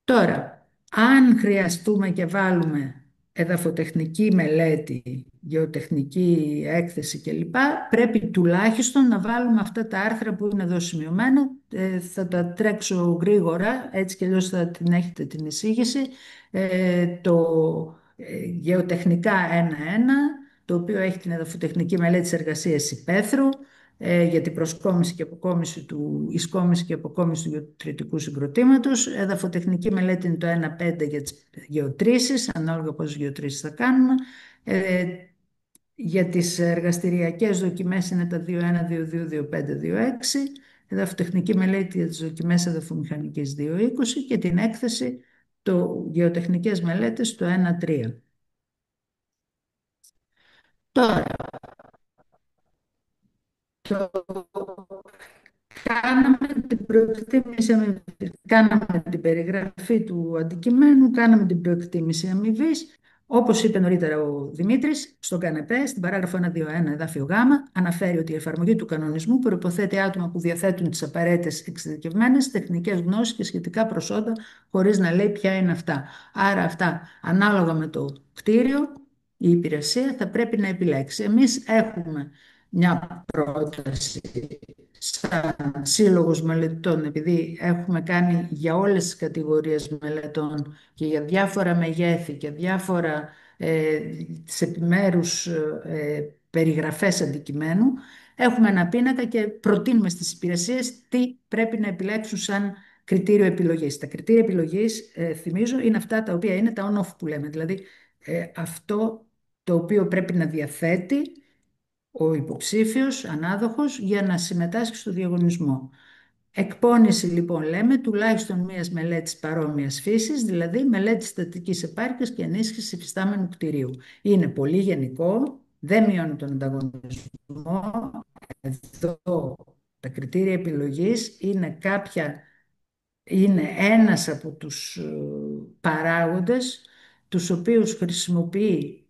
Τώρα, αν χρειαστούμε και βάλουμε εδαφοτεχνική μελέτη, γεωτεχνική έκθεση κλπ, πρέπει τουλάχιστον να βάλουμε αυτά τα άρθρα που είναι εδώ σημειωμένα. Θα τα τρέξω γρήγορα, έτσι κι αλλιώς θα την έχετε την εισήγηση. Το γεωτεχνικά 1.1, το οποίο έχει την εδαφοτεχνική μελέτη της εργασίας υπαίθρου, για την προσκόμιση και αποκόμιση ισκόμιση και αποκόμιση του γεωτρητικού συγκροτήματος. Εδαφοτεχνική μελέτη είναι το 1.5 για τις γεωτρήσεις, ανάλογα πόσες γεωτρήσεις θα κάνουμε. Για τις εργαστηριακές δοκιμές είναι τα 2.1, 2.2, 2.5, 2.6. Εδαφοτεχνική μελέτη για τις δοκιμές εδαφομηχανικής 2.20 και την έκθεση το γεωτεχνικές μελέτες το 1.3. Τώρα, Κάναμε την προεκτίμηση αμοιβής, κάναμε την περιγραφή του αντικειμένου, κάναμε την προεκτίμηση αμοιβής. Όπως είπε νωρίτερα ο Δημήτρης, στον ΚΑΝΕΠΕ, στην παράγραφο 1.2.1 εδάφιο Γ, αναφέρει ότι η εφαρμογή του κανονισμού προϋποθέτει άτομα που διαθέτουν τις απαραίτητες εξειδικευμένες τεχνικές γνώσεις και σχετικά προσόντα, χωρίς να λέει ποια είναι αυτά. Άρα αυτά, ανάλογα με το κτίριο, η υπηρεσία θα πρέπει να επιλέξει. Εμείς έχουμε μια πρόταση σαν σύλλογος μελετών, επειδή έχουμε κάνει για όλες τις κατηγορίες μελετών και για διάφορα μεγέθη και διάφορα τις επιμέρους περιγραφές αντικειμένου, έχουμε ένα πίνακα και προτείνουμε στις υπηρεσίες τι πρέπει να επιλέξουν σαν κριτήριο επιλογής. Τα κριτήρια επιλογής, θυμίζω, είναι αυτά τα οποία είναι τα on-off που λέμε, δηλαδή αυτό το οποίο πρέπει να διαθέτει ο υποψήφιος ανάδοχος για να συμμετάσχει στο διαγωνισμό. Εκπόνηση λοιπόν λέμε τουλάχιστον μιας μελέτης παρόμοιας φύσης, δηλαδή μελέτη στατικής επάρκειας και ενίσχυση υφιστάμενου κτηρίου. Είναι πολύ γενικό, δεν μειώνει τον ανταγωνισμό. Εδώ τα κριτήρια επιλογής είναι ένας από τους παράγοντες τους οποίους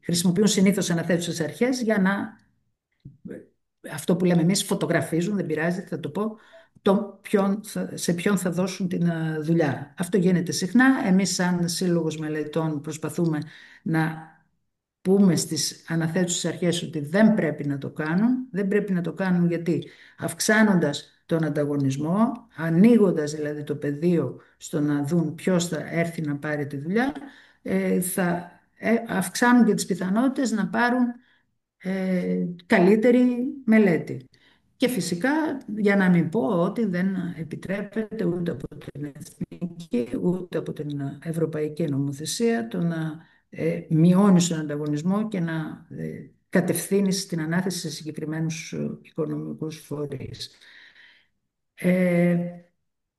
χρησιμοποιούν συνήθως αναθέτουσες αρχές για να, αυτό που λέμε εμείς, φωτογραφίζουν, δεν πειράζει, θα το πω, σε ποιον θα δώσουν την δουλειά. Αυτό γίνεται συχνά. Εμείς σαν Σύλλογος Μελετών προσπαθούμε να πούμε στις αναθέτουσες αρχές ότι δεν πρέπει να το κάνουν. Δεν πρέπει να το κάνουν γιατί αυξάνοντας τον ανταγωνισμό, ανοίγοντας δηλαδή το πεδίο στο να δουν ποιος θα έρθει να πάρει τη δουλειά, θα αυξάνουν και τις πιθανότητες να πάρουν καλύτερη μελέτη. Και φυσικά, για να μην πω ότι δεν επιτρέπεται ούτε από την εθνική ούτε από την ευρωπαϊκή νομοθεσία το να μειώνει τον ανταγωνισμό και να κατευθύνει στην ανάθεση σε συγκεκριμένους οικονομικούς φορείς.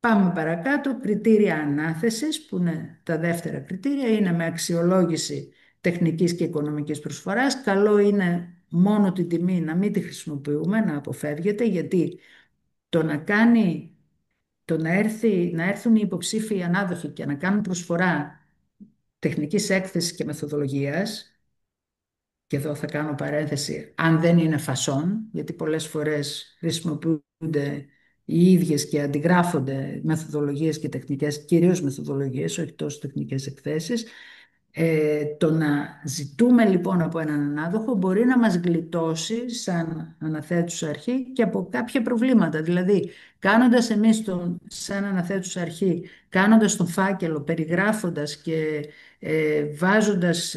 Πάμε παρακάτω. Κριτήρια ανάθεσης, που είναι τα δεύτερα κριτήρια, είναι με αξιολόγηση τεχνικής και οικονομικής προσφοράς. Καλό είναι μόνο την τιμή να μην τη χρησιμοποιούμε, να αποφεύγεται, γιατί να έρθουν οι υποψήφοι ανάδοχοι και να κάνουν προσφορά τεχνικής έκθεσης και μεθοδολογίας, και εδώ θα κάνω παρένθεση, αν δεν είναι φασόν, γιατί πολλές φορές χρησιμοποιούνται οι ίδιες και αντιγράφονται μεθοδολογίες και τεχνικές, κυρίως μεθοδολογίες, όχι τόσο τεχνικές εκθέσεις. Το να ζητούμε λοιπόν από έναν ανάδοχο μπορεί να μας γλιτώσει σαν αναθέτουσα αρχή και από κάποια προβλήματα. Δηλαδή, κάνοντας εμείς σαν αναθέτουσα αρχή, κάνοντας τον φάκελο, περιγράφοντας και βάζοντας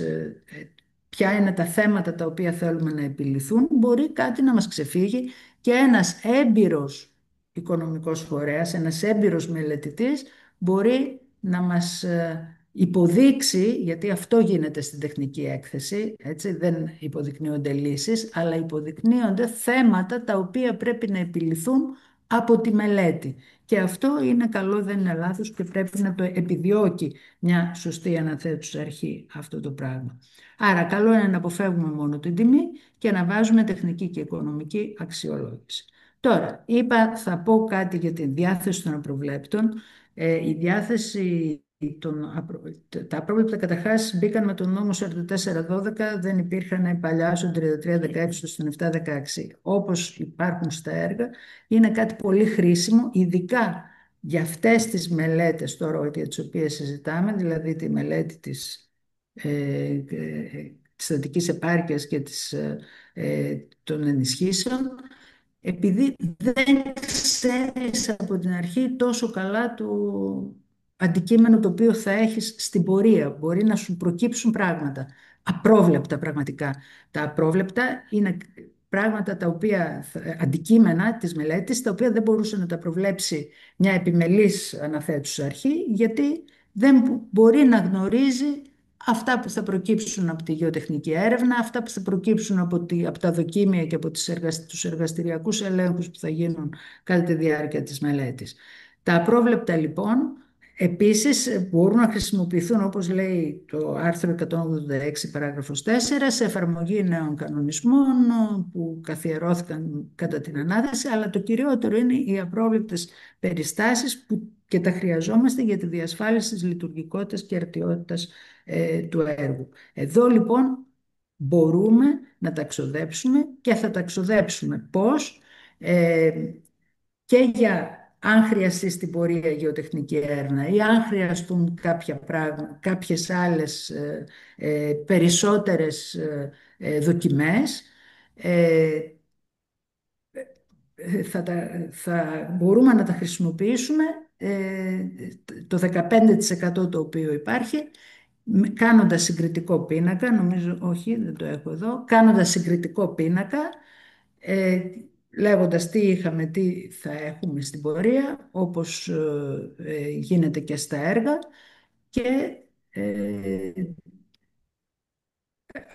ποια είναι τα θέματα τα οποία θέλουμε να επιληθούν, μπορεί κάτι να μας ξεφύγει και ένας έμπειρος οικονομικός φορέας, ένας έμπειρος μελετητής μπορεί να μας υποδείξει, γιατί αυτό γίνεται στην τεχνική έκθεση, έτσι, δεν υποδεικνύονται λύσεις, αλλά υποδεικνύονται θέματα τα οποία πρέπει να επιληθούν από τη μελέτη. Και αυτό είναι καλό, δεν είναι λάθος και πρέπει να το επιδιώκει μια σωστή αναθέτουσα αρχή αυτό το πράγμα. Άρα καλό είναι να αποφεύγουμε μόνο την τιμή και να βάζουμε τεχνική και οικονομική αξιολόγηση. Τώρα, θα πω κάτι για τη διάθεση των απροβλέπτων. Η διάθεση τα απρόβλεπτα καταρχάς μπήκαν με τον νόμο 4412, δεν υπήρχαν παλιά στον 3316 στον 716. Όπως υπάρχουν στα έργα, είναι κάτι πολύ χρήσιμο, ειδικά για αυτές τις μελέτες τώρα για τις οποίες συζητάμε, δηλαδή τη μελέτη της στατικής επάρκειας και των ενισχύσεων, επειδή δεν ξέρεις από την αρχή τόσο καλά το αντικείμενο το οποίο θα έχεις στην πορεία. Μπορεί να σου προκύψουν πράγματα απρόβλεπτα πραγματικά. Τα απρόβλεπτα είναι πράγματα τα οποία, αντικείμενα της μελέτης, τα οποία δεν μπορούσε να τα προβλέψει μια επιμελής αναθέτουσα αρχή, γιατί δεν μπορεί να γνωρίζει αυτά που θα προκύψουν από τη γεωτεχνική έρευνα, αυτά που θα προκύψουν από τα δοκίμια και από τους εργαστηριακούς ελέγχους που θα γίνουν κατά τη διάρκεια της μελέτης. Τα απρόβλεπτα λοιπόν Επίσης, μπορούν να χρησιμοποιηθούν, όπως λέει το άρθρο 186 παράγραφος 4, σε εφαρμογή νέων κανονισμών που καθιερώθηκαν κατά την ανάθεση, αλλά το κυριότερο είναι οι απρόβλεπτες περιστάσεις που και τα χρειαζόμαστε για τη διασφάλιση της λειτουργικότητας και αρτιότητας του έργου. Εδώ λοιπόν μπορούμε να τα ξοδέψουμε και θα τα ξοδέψουμε. Πώς? Και για αν χρειαστεί στην πορεία γεωτεχνική έρευνα ή αν χρειαστούν κάποιες άλλες περισσότερες δοκιμές, θα μπορούμε να τα χρησιμοποιήσουμε το 15% το οποίο υπάρχει, κάνοντας συγκριτικό πίνακα, νομίζω, όχι, δεν το έχω εδώ, κάνοντας συγκριτικό πίνακα, λέγοντας τι είχαμε, τι θα έχουμε στην πορεία, όπως γίνεται και στα έργα, και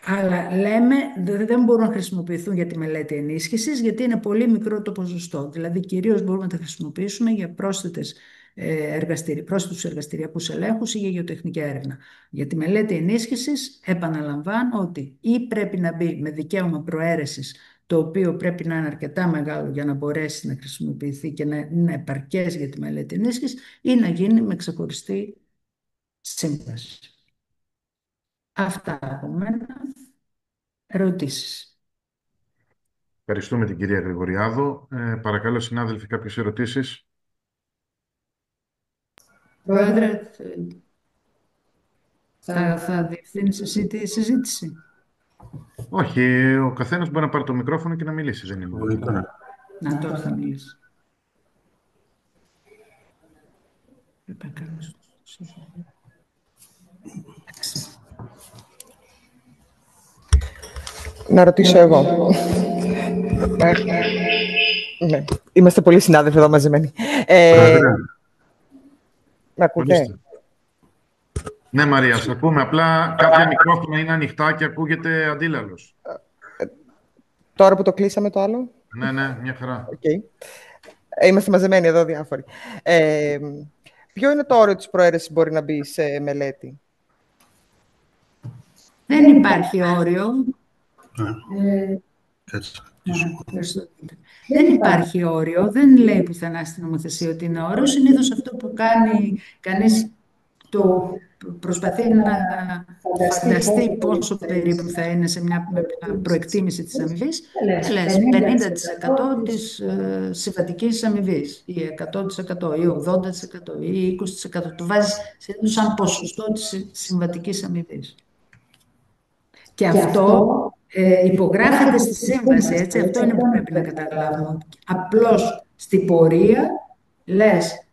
αλλά λέμε δεν μπορούν να χρησιμοποιηθούν για τη μελέτη ενίσχυσης, γιατί είναι πολύ μικρό το ποσοστό. Δηλαδή, κυρίως μπορούμε να τα χρησιμοποιήσουμε για πρόσθετους εργαστηριακούς ελέγχους ή για γεωτεχνική έρευνα. Για τη μελέτη ενίσχυσης, επαναλαμβάνω ότι ή πρέπει να μπει με δικαίωμα προαίρεσης, το οποίο πρέπει να είναι αρκετά μεγάλο για να μπορέσει να χρησιμοποιηθεί και να είναι επαρκές για τη μελέτη ενίσχυσης, ή να γίνει με ξεχωριστή σύμβαση. Αυτά από μένα. Ερωτήσεις? Ευχαριστούμε την κυρία Γρηγοριάδου. Παρακαλώ, συνάδελφοι, κάποιες ερωτήσεις? Πρόεδρε, θα διευθύνεις εσύ τη συζήτηση? Όχι, ο καθένας μπορεί να πάρει το μικρόφωνο και να μιλήσει. Δεν είναι. Να, τώρα θα μιλήσει. Να ρωτήσω εγώ. Ναι. Είμαστε πολλοί συνάδελφοι εδώ μαζεμένοι. Με ακούτε? Ναι, Μαρία, σε ακούμε. Απλά κάποια μικρόφωνα είναι ανοιχτά και ακούγεται αντίλαλος. Τώρα που το κλείσαμε το άλλο. Ναι, μια χαρά. Okay. Είμαστε μαζεμένοι εδώ διάφοροι. Ποιο είναι το όριο της προαίρεσης που μπορεί να μπει σε μελέτη? Δεν υπάρχει όριο. Δεν υπάρχει όριο, δεν λέει πουθενά στην νομοθεσία ότι είναι όριο. Συνήθως αυτό που κάνει κανείς προσπαθεί να φανταστεί πόσο περίπου θα είναι σε μια προεκτίμηση της αμοιβής. Λες 50% της συμβατικής αμοιβής ή 100% ή 80% ή 20%. Το βάζεις σαν ποσοστό της συμβατικής αμοιβής. Και αυτό υπογράφεται στη σύμβαση, έτσι, αυτό είναι που πρέπει να καταλάβουμε. Απλώς στην πορεία λες,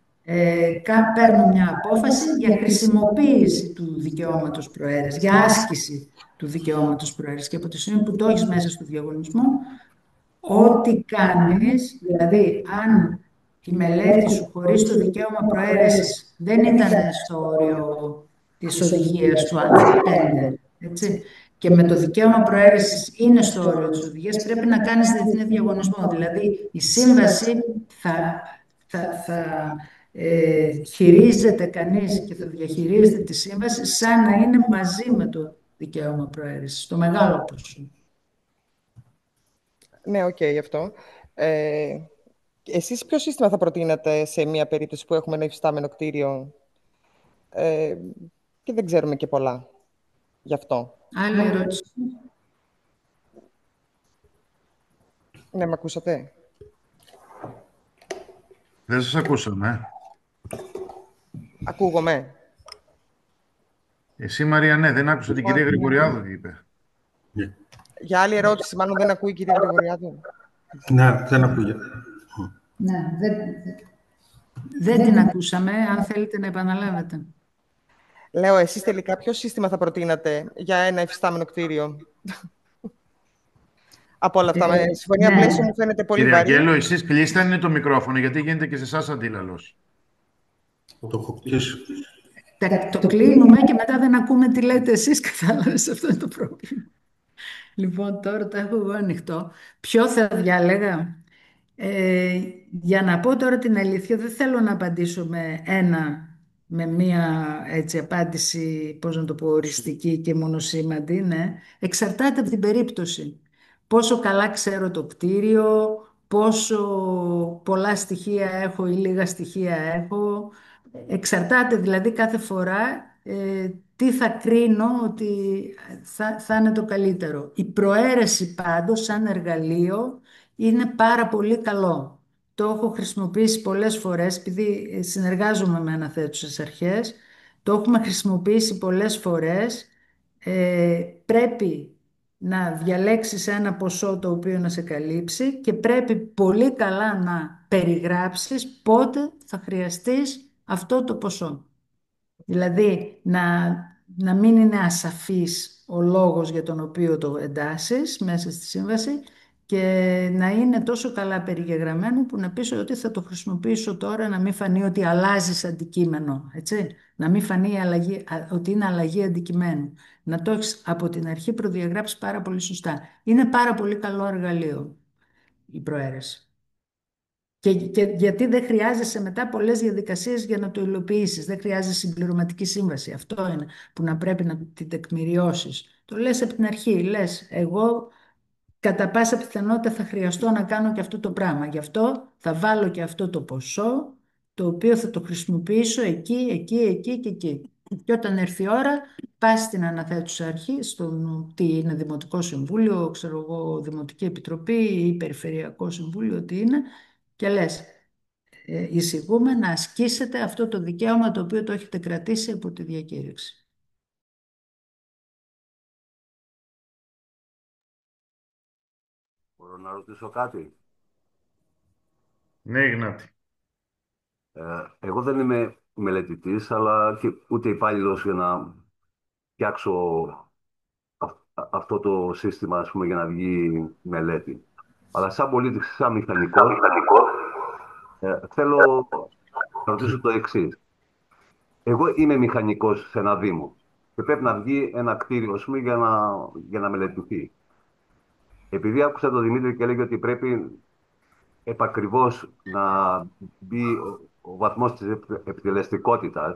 παίρνω μια απόφαση για χρησιμοποίηση του δικαιώματος προαίρεσης, για άσκηση του δικαιώματος προαίρεσης. Και από τη στιγμή που το έχεις μέσα στο διαγωνισμό, ό,τι κάνεις, δηλαδή αν η μελέτη σου χωρίς το δικαίωμα προαίρεσης δεν ήταν στο όριο της οδηγίας του άρθρου 5, έτσι, και με το δικαίωμα προαίρεσης είναι στο όριο της οδηγίας, πρέπει να κάνεις διεθνή διαγωνισμό. Δηλαδή, η σύμβαση θα χειρίζεται κανείς και θα διαχειρίζεται τη σύμβαση σαν να είναι μαζί με το δικαίωμα προαίρεσης, το μεγάλο ποσό. Ναι, οκ, αυτό. Εσείς ποιο σύστημα θα προτείνατε σε μια περίπτωση που έχουμε ένα υφιστάμενο κτίριο και δεν ξέρουμε και πολλά γι' αυτό? Άλλη ερώτηση? Ναι, με ακούσατε? Δεν σας ακούσαμε. Ακούγομαι? Εσύ, Μαρία, ναι, δεν άκουσα την κυρία Γρηγοριάδου, τι είπε. Για άλλη ερώτηση, μάλλον δεν ακούει η κυρία Γρηγοριάδου. Ναι, δεν ακούγεται. Ναι, δεν την ακούσαμε. Αν θέλετε να επαναλάβετε. Λέω, εσείς τελικά ποιο σύστημα θα προτείνατε για ένα υφιστάμενο κτίριο? Από όλα αυτά, με συμφωνία πλαίσιο μου φαίνεται πολύ βαρύ. Κύριε Αγγέλο, εσείς κλείστε είναι το μικρόφωνο, γιατί γίνεται και σε εσάς αντίλαλος. Το έχω κλείσει. Το κλείνουμε και μετά δεν ακούμε τι λέτε εσείς, κατάλαβες, αυτό είναι το πρόβλημα. Λοιπόν, τώρα το έχω εγώ ανοιχτό. Ποιο θα διάλεγα? Για να πω τώρα την αλήθεια, δεν θέλω να απαντήσω με ένα με μία έτσι απάντηση, πώς να το πω, οριστική και μονοσήμαντη, ναι, εξαρτάται από την περίπτωση. Πόσο καλά ξέρω το κτίριο, πόσο πολλά στοιχεία έχω ή λίγα στοιχεία έχω. Εξαρτάται δηλαδή κάθε φορά τι θα κρίνω ότι θα είναι το καλύτερο. Η προαίρεση πάντως σαν εργαλείο είναι πάρα πολύ καλό. Το έχω χρησιμοποιήσει πολλές φορές, επειδή συνεργάζομαι με αναθέτουσες αρχές, το έχουμε χρησιμοποιήσει πολλές φορές. Πρέπει να διαλέξεις ένα ποσό το οποίο να σε καλύψει και πρέπει πολύ καλά να περιγράψεις πότε θα χρειαστείς αυτό το ποσό. Δηλαδή να μην είναι ασαφής ο λόγος για τον οποίο το εντάσσεις μέσα στη σύμβαση και να είναι τόσο καλά περιγεγραμμένο που να πεις ότι θα το χρησιμοποιήσω τώρα, να μην φανεί ότι αλλάζεις αντικείμενο, έτσι. Να μην φανεί ότι είναι αλλαγή αντικειμένου. Να το έχεις από την αρχή προδιαγράψει πάρα πολύ σωστά. Είναι πάρα πολύ καλό εργαλείο η προαίρεση. Και γιατί δεν χρειάζεσαι μετά πολλές διαδικασίες για να το υλοποιήσεις. Δεν χρειάζεσαι συμπληρωματική σύμβαση. Αυτό είναι που να πρέπει να την τεκμηριώσεις. Το λες από την αρχή. Λες, εγώ κατά πάσα πιθανότητα θα χρειαστώ να κάνω και αυτό το πράγμα. Γι' αυτό θα βάλω και αυτό το ποσό, το οποίο θα το χρησιμοποιήσω εκεί και εκεί. Και όταν έρθει η ώρα, πας στην αναθέτουσα αρχή, τι είναι Δημοτικό Συμβούλιο, ξέρω εγώ, Δημοτική Επιτροπή ή Περιφερειακό Συμβούλιο, τι είναι, και λες, εισηγούμε να ασκήσετε αυτό το δικαίωμα το οποίο το έχετε κρατήσει από τη διακήρυξη. Μπορώ να ρωτήσω κάτι? Ναι, Γνάτη. Εγώ δεν είμαι μελετητής, αλλά και ούτε υπάλληλος για να φτιάξω αυτό το σύστημα, ας πούμε, για να βγει μελέτη. Αλλά σαν πολίτης, σαν μηχανικός, θέλω να ρωτήσω το εξής. Εγώ είμαι μηχανικός σε ένα δήμο και πρέπει να βγει ένα κτίριο, ας πούμε, για να μελετηθεί. Επειδή άκουσα τον Δημήτρη και έλεγε ότι πρέπει επακριβώς να μπει ο βαθμός της επιτελεστικότητας,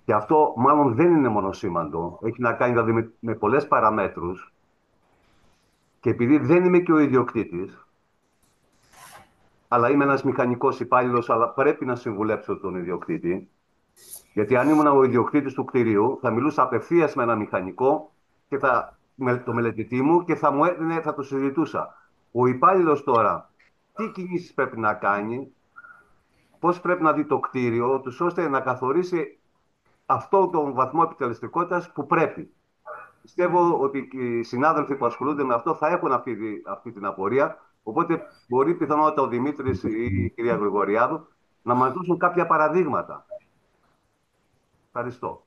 και αυτό μάλλον δεν είναι μονοσήμαντο. Έχει να κάνει δηλαδή με πολλές παραμέτρους, και επειδή δεν είμαι και ο ιδιοκτήτης, αλλά είμαι ένας μηχανικός υπάλληλος, αλλά πρέπει να συμβουλέψω τον ιδιοκτήτη, γιατί αν ήμουν ο ιδιοκτήτης του κτηρίου, θα μιλούσα απευθείας με ένα μηχανικό και το μελετητή μου και θα μου έδινε, θα το συζητούσα. Ο υπάλληλος τώρα, τι κινήσεις πρέπει να κάνει, πώς πρέπει να δει το κτίριο, τους ώστε να καθορίσει αυτό τον βαθμό επιτελεστικότητας που πρέπει. Πιστεύω ότι οι συνάδελφοι που ασχολούνται με αυτό θα έχουν αυτή την απορία, οπότε μπορεί πιθανότατα ο Δημήτρης ή η κυρία Γρηγοριάδου να μας δώσουν κάποια παραδείγματα. Ευχαριστώ.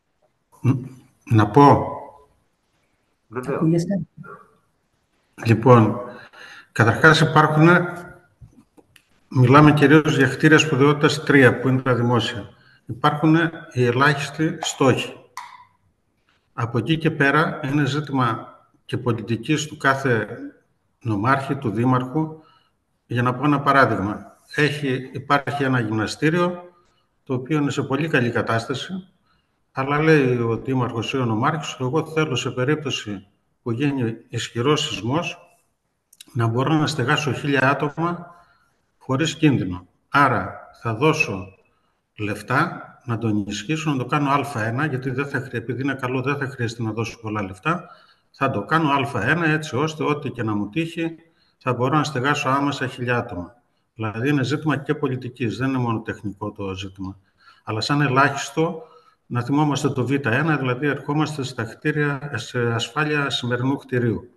Να πω. Βεβαίως. Λοιπόν, καταρχάς μιλάμε κυρίως για κτίρια σπουδαιότητας 3, που είναι τα δημόσια. Υπάρχουν οι ελάχιστοι στόχοι. Από εκεί και πέρα είναι ζήτημα και πολιτικής του κάθε νομάρχη, του δήμαρχου. Για να πω ένα παράδειγμα. Υπάρχει ένα γυμναστήριο, το οποίο είναι σε πολύ καλή κατάσταση, αλλά λέει ο δήμαρχος ή ο νομάρχης, εγώ θέλω σε περίπτωση που γίνει ισχυρός σεισμός να μπορώ να στεγάσω 1.000 άτομα χωρίς κίνδυνο. Άρα θα δώσω λεφτά να το ενισχύσω, να το κάνω Α1, γιατί επειδή είναι καλό δεν θα χρειαστεί να δώσω πολλά λεφτά. Θα το κάνω Α1 έτσι ώστε ό,τι και να μου τύχει θα μπορώ να στεγάσω άμεσα 1.000 άτομα. Δηλαδή είναι ζήτημα και πολιτικής, δεν είναι μόνο τεχνικό το ζήτημα. Αλλά σαν ελάχιστο να θυμόμαστε το Β1, δηλαδή ερχόμαστε στα κτίρια σε ασφάλεια σημερινού κτηρίου.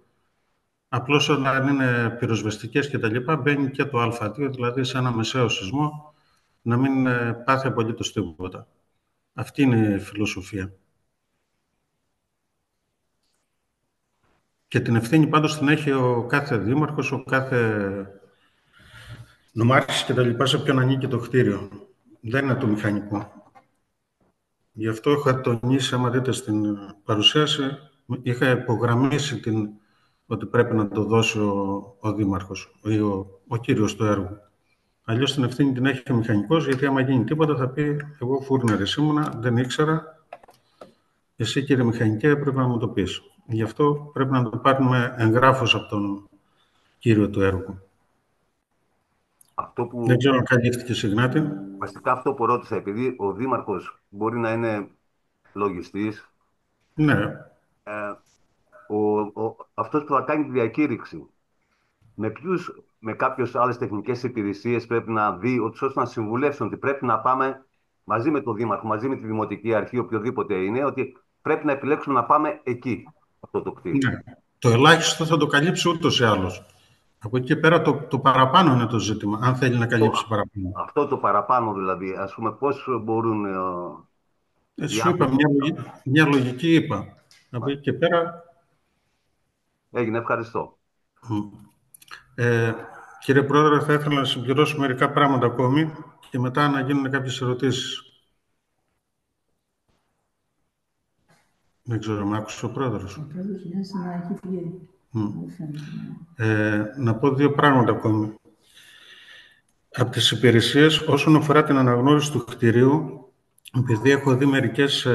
Απλώς όταν είναι πυροσβεστικές και τα λοιπά, μπαίνει και το Α2, δηλαδή σε ένα μεσαίο σεισμό, να μην πάθει απολύτως τίποτα. Αυτή είναι η φιλοσοφία. Και την ευθύνη πάντως την έχει ο κάθε δήμαρχος, ο κάθε νομάρχης και τα λοιπά, σε ποιον ανήκει το κτίριο. Δεν είναι το μηχανικό. Γι' αυτό είχα τονίσει, άμα δείτε στην παρουσίαση, είχα υπογραμμίσει ότι πρέπει να το δώσει ο δήμαρχος ή ο κύριος του έργου. Αλλιώς την ευθύνη την έχει ο μηχανικός, γιατί άμα γίνει τίποτα θα πει εγώ φούρνερης ήμουνα, δεν ήξερα, εσύ κύριε μηχανικέ έπρεπε να μου το πεις. Γι' αυτό πρέπει να το πάρουμε εγγράφος από τον κύριο του έργου. Δεν ξέρω αν καλύφθηκε, Ignatii. Βασικά αυτό που ρώτησα, επειδή ο δήμαρχος μπορεί να είναι λογιστής, Ναι. αυτός που θα κάνει τη διακήρυξη, με κάποιες άλλες τεχνικές υπηρεσίες πρέπει να δει, ώστε να συμβουλεύσουν ότι πρέπει να πάμε μαζί με τον δήμαρχο, μαζί με τη Δημοτική Αρχή, οποιοδήποτε είναι, ότι πρέπει να επιλέξουμε να πάμε εκεί, αυτό το κτίριο. Ναι. Το ελάχιστο θα το καλύψει ούτως ή άλλως. Από εκεί και πέρα το παραπάνω είναι το ζήτημα, αν θέλει να καλύψει παραπάνω. Αυτό το παραπάνω δηλαδή, ας πούμε, πώς μπορούν... Σου είπα, μια λογική είπα. Από εκεί και πέρα... Έγινε, ευχαριστώ. Κύριε Πρόεδρε, θα ήθελα να συμπληρώσω μερικά πράγματα ακόμη και μετά να γίνουν κάποιες ερωτήσεις. Δεν ξέρω, με άκουσε ο Πρόεδρος. Ο Πρόεδρος μοιάζει να έχει φύγει. Να πω δύο πράγματα ακόμη. Από τις υπηρεσίες, όσον αφορά την αναγνώριση του κτηρίου, επειδή έχω δει μερικές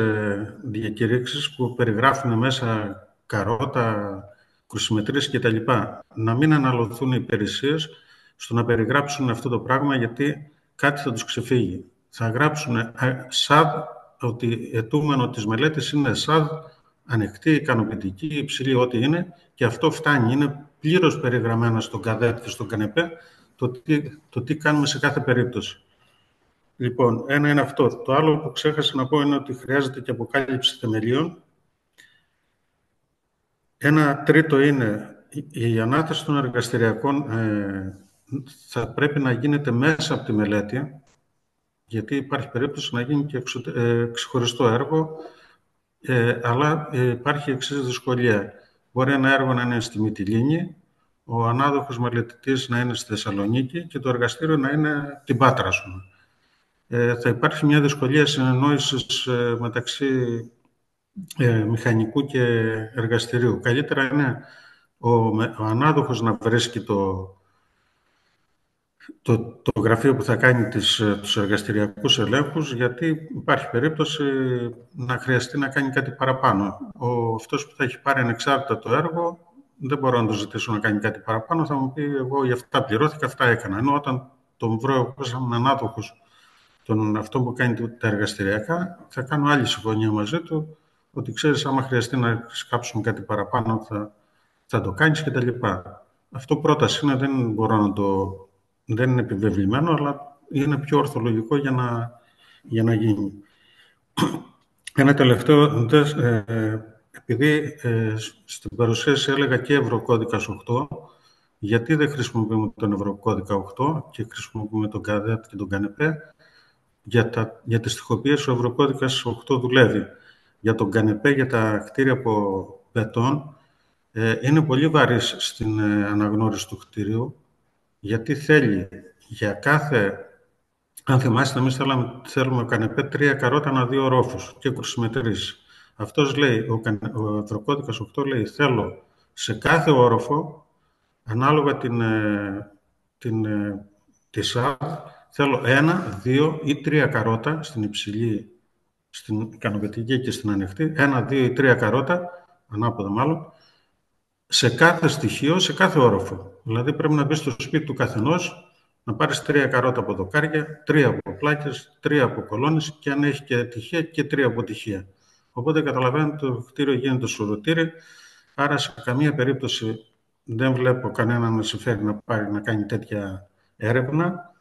διακηρύξεις που περιγράφουν μέσα καρότα, κρουσιμετρήσεις κτλ. Να μην αναλωθούν οι υπηρεσίες στο να περιγράψουν αυτό το πράγμα, γιατί κάτι θα τους ξεφύγει. Θα γράψουν ΣΑΔ, ότι ετούμενο της μελέτης είναι ΣΑΔ, ανοιχτή, ικανοποιητική, υψηλή, ό,τι είναι, και αυτό φτάνει. Είναι πλήρως περιγραμμένα στον ΚΑΔΕΤ και στον ΚΑΝΕΠΕ το τι κάνουμε σε κάθε περίπτωση. Λοιπόν, ένα είναι αυτό. Το άλλο που ξέχασα να πω είναι ότι χρειάζεται και αποκάλυψη θεμελίων. Ένα τρίτο είναι η ανάθεση των εργαστηριακών θα πρέπει να γίνεται μέσα από τη μελέτη, γιατί υπάρχει περίπτωση να γίνει και ξεχωριστό έργο, αλλά υπάρχει εξής δυσκολία. Μπορεί ένα έργο να είναι στη Μυτιλήνη, ο ανάδοχος μελετητής να είναι στη Θεσσαλονίκη και το εργαστήριο να είναι την Πάτρα, ας πούμε. Θα υπάρχει μια δυσκολία συνεννόησης μεταξύ μηχανικού και εργαστηρίου. Καλύτερα είναι ο ανάδοχος να βρίσκει το γραφείο που θα κάνει τους εργαστηριακούς ελέγχους, γιατί υπάρχει περίπτωση να χρειαστεί να κάνει κάτι παραπάνω. Αυτός που θα έχει πάρει ανεξάρτητα το έργο, δεν μπορώ να το ζητήσω να κάνει κάτι παραπάνω, θα μου πει εγώ για αυτά πληρώθηκα, αυτά έκανα. Ενώ όταν τον βρω εγώ σαν ανάδοχος αυτό που κάνει τα εργαστηριακά, θα κάνω άλλη συμφωνία μαζί του, ότι ξέρεις, άμα χρειαστεί να σκάψουμε κάτι παραπάνω, θα το κάνεις κτλ. Αυτό πρόταση είναι, δεν είναι επιβεβλημένο, αλλά είναι πιο ορθολογικό για να γίνει. Ένα τελευταίο, επειδή στην παρουσίαση έλεγα και Ευρωκώδικας 8, γιατί δεν χρησιμοποιούμε τον Ευρωκώδικα 8 και χρησιμοποιούμε τον ΚΑΔΕΤ και τον ΚΑΝΕΠΕ? Για τις τοιχοποίησεις ο Ευρωκώδικας 8 δουλεύει. Για τον ΚΑΝΕΠΕ, για τα κτίρια από μπετόν, είναι πολύ βαρύς στην αναγνώριση του κτίριου, γιατί θέλει για κάθε... Αν θυμάστε, εμείς θέλουμε ο ΚΑΝΕΠΕ 3 καρότα ανά 2 ορόφους και κρουσιμετρήσεις. Αυτός λέει, ο Ευρωκώδικας 8 λέει, θέλω σε κάθε όροφο, ανάλογα τη ΣΑΔ, θέλω 1, 2 ή 3 καρότα στην υψηλή, στην ικανοποιητική και στην ανοιχτή, 1, 2 ή 3 καρότα, ανάποδα μάλλον, σε κάθε στοιχείο, σε κάθε όροφο. Δηλαδή πρέπει να μπει στο σπίτι του καθενός, να πάρεις 3 καρότα από δοκάρια, 3 από πλάκες, 3 από κολόνες και αν έχει και τυχεία και 3 από τυχεία. Οπότε καταλαβαίνετε το κτίριο γίνεται σουρωτήρι, άρα σε καμία περίπτωση δεν βλέπω κανέναν να συμφέρει να κάνει τέτοια έρευνα.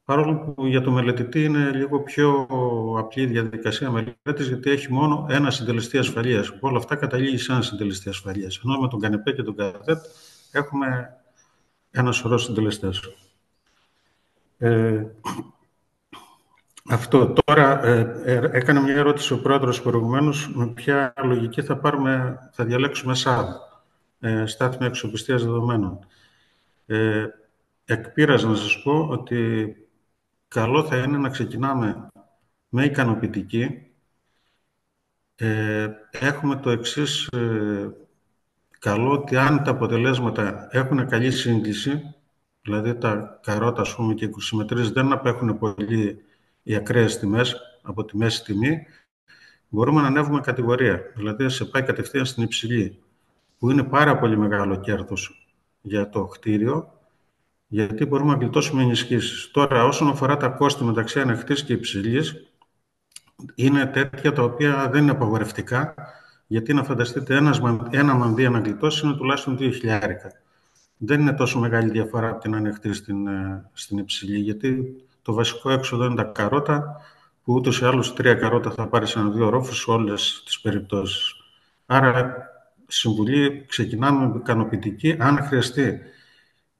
Παρόλο που για το μελετητή είναι λίγο πιο απλή η διαδικασία μελέτης, γιατί έχει μόνο ένα συντελεστή ασφαλείας. Όλα αυτά καταλήγει σε ένα συντελεστή ασφαλείας. Ενώ με τον ΚΑΝΕΠΕ και τον ΚΑΔΕΤ έχουμε ένα σωρό συντελεστές. Αυτό. Τώρα έκανε μια ερώτηση ο πρόεδρος προηγουμένως, με ποια λογική θα διαλέξουμε ΣΑΔ, στάθμη αξιοπιστίας δεδομένων. Εκ πείρας να σας πω ότι καλό θα είναι να ξεκινάμε με ικανοποιητική. Έχουμε το εξής καλό, ότι αν τα αποτελέσματα έχουν καλή σύγκληση, Δηλαδή τα καρότα, ας πούμε, και οι κρουσιμετρίες δεν απέχουν πολύ οι ακραίες τιμές από τη μέση τιμή, μπορούμε να ανέβουμε κατηγορία. Δηλαδή σε πάει κατευθείαν στην υψηλή, που είναι πάρα πολύ μεγάλο κέρδος για το κτίριο, γιατί μπορούμε να γλιτώσουμε ενισχύσεις. Τώρα, όσον αφορά τα κόστη μεταξύ ανοιχτής και υψηλής, είναι τέτοια τα οποία δεν είναι απαγορευτικά, γιατί να φανταστείτε ένα μανδύα να γλιτώσει είναι τουλάχιστον 2.000. Δεν είναι τόσο μεγάλη διαφορά από την ανοιχτή στην υψηλή, γιατί το βασικό έξοδο είναι τα καρότα, που ούτως ή άλλως 3 καρότα θα πάρει σε 1-2 ορόφους σε όλες τις περιπτώσεις. Άρα, συμβουλή ξεκινάμε με ικανοποιητική. Αν χρειαστεί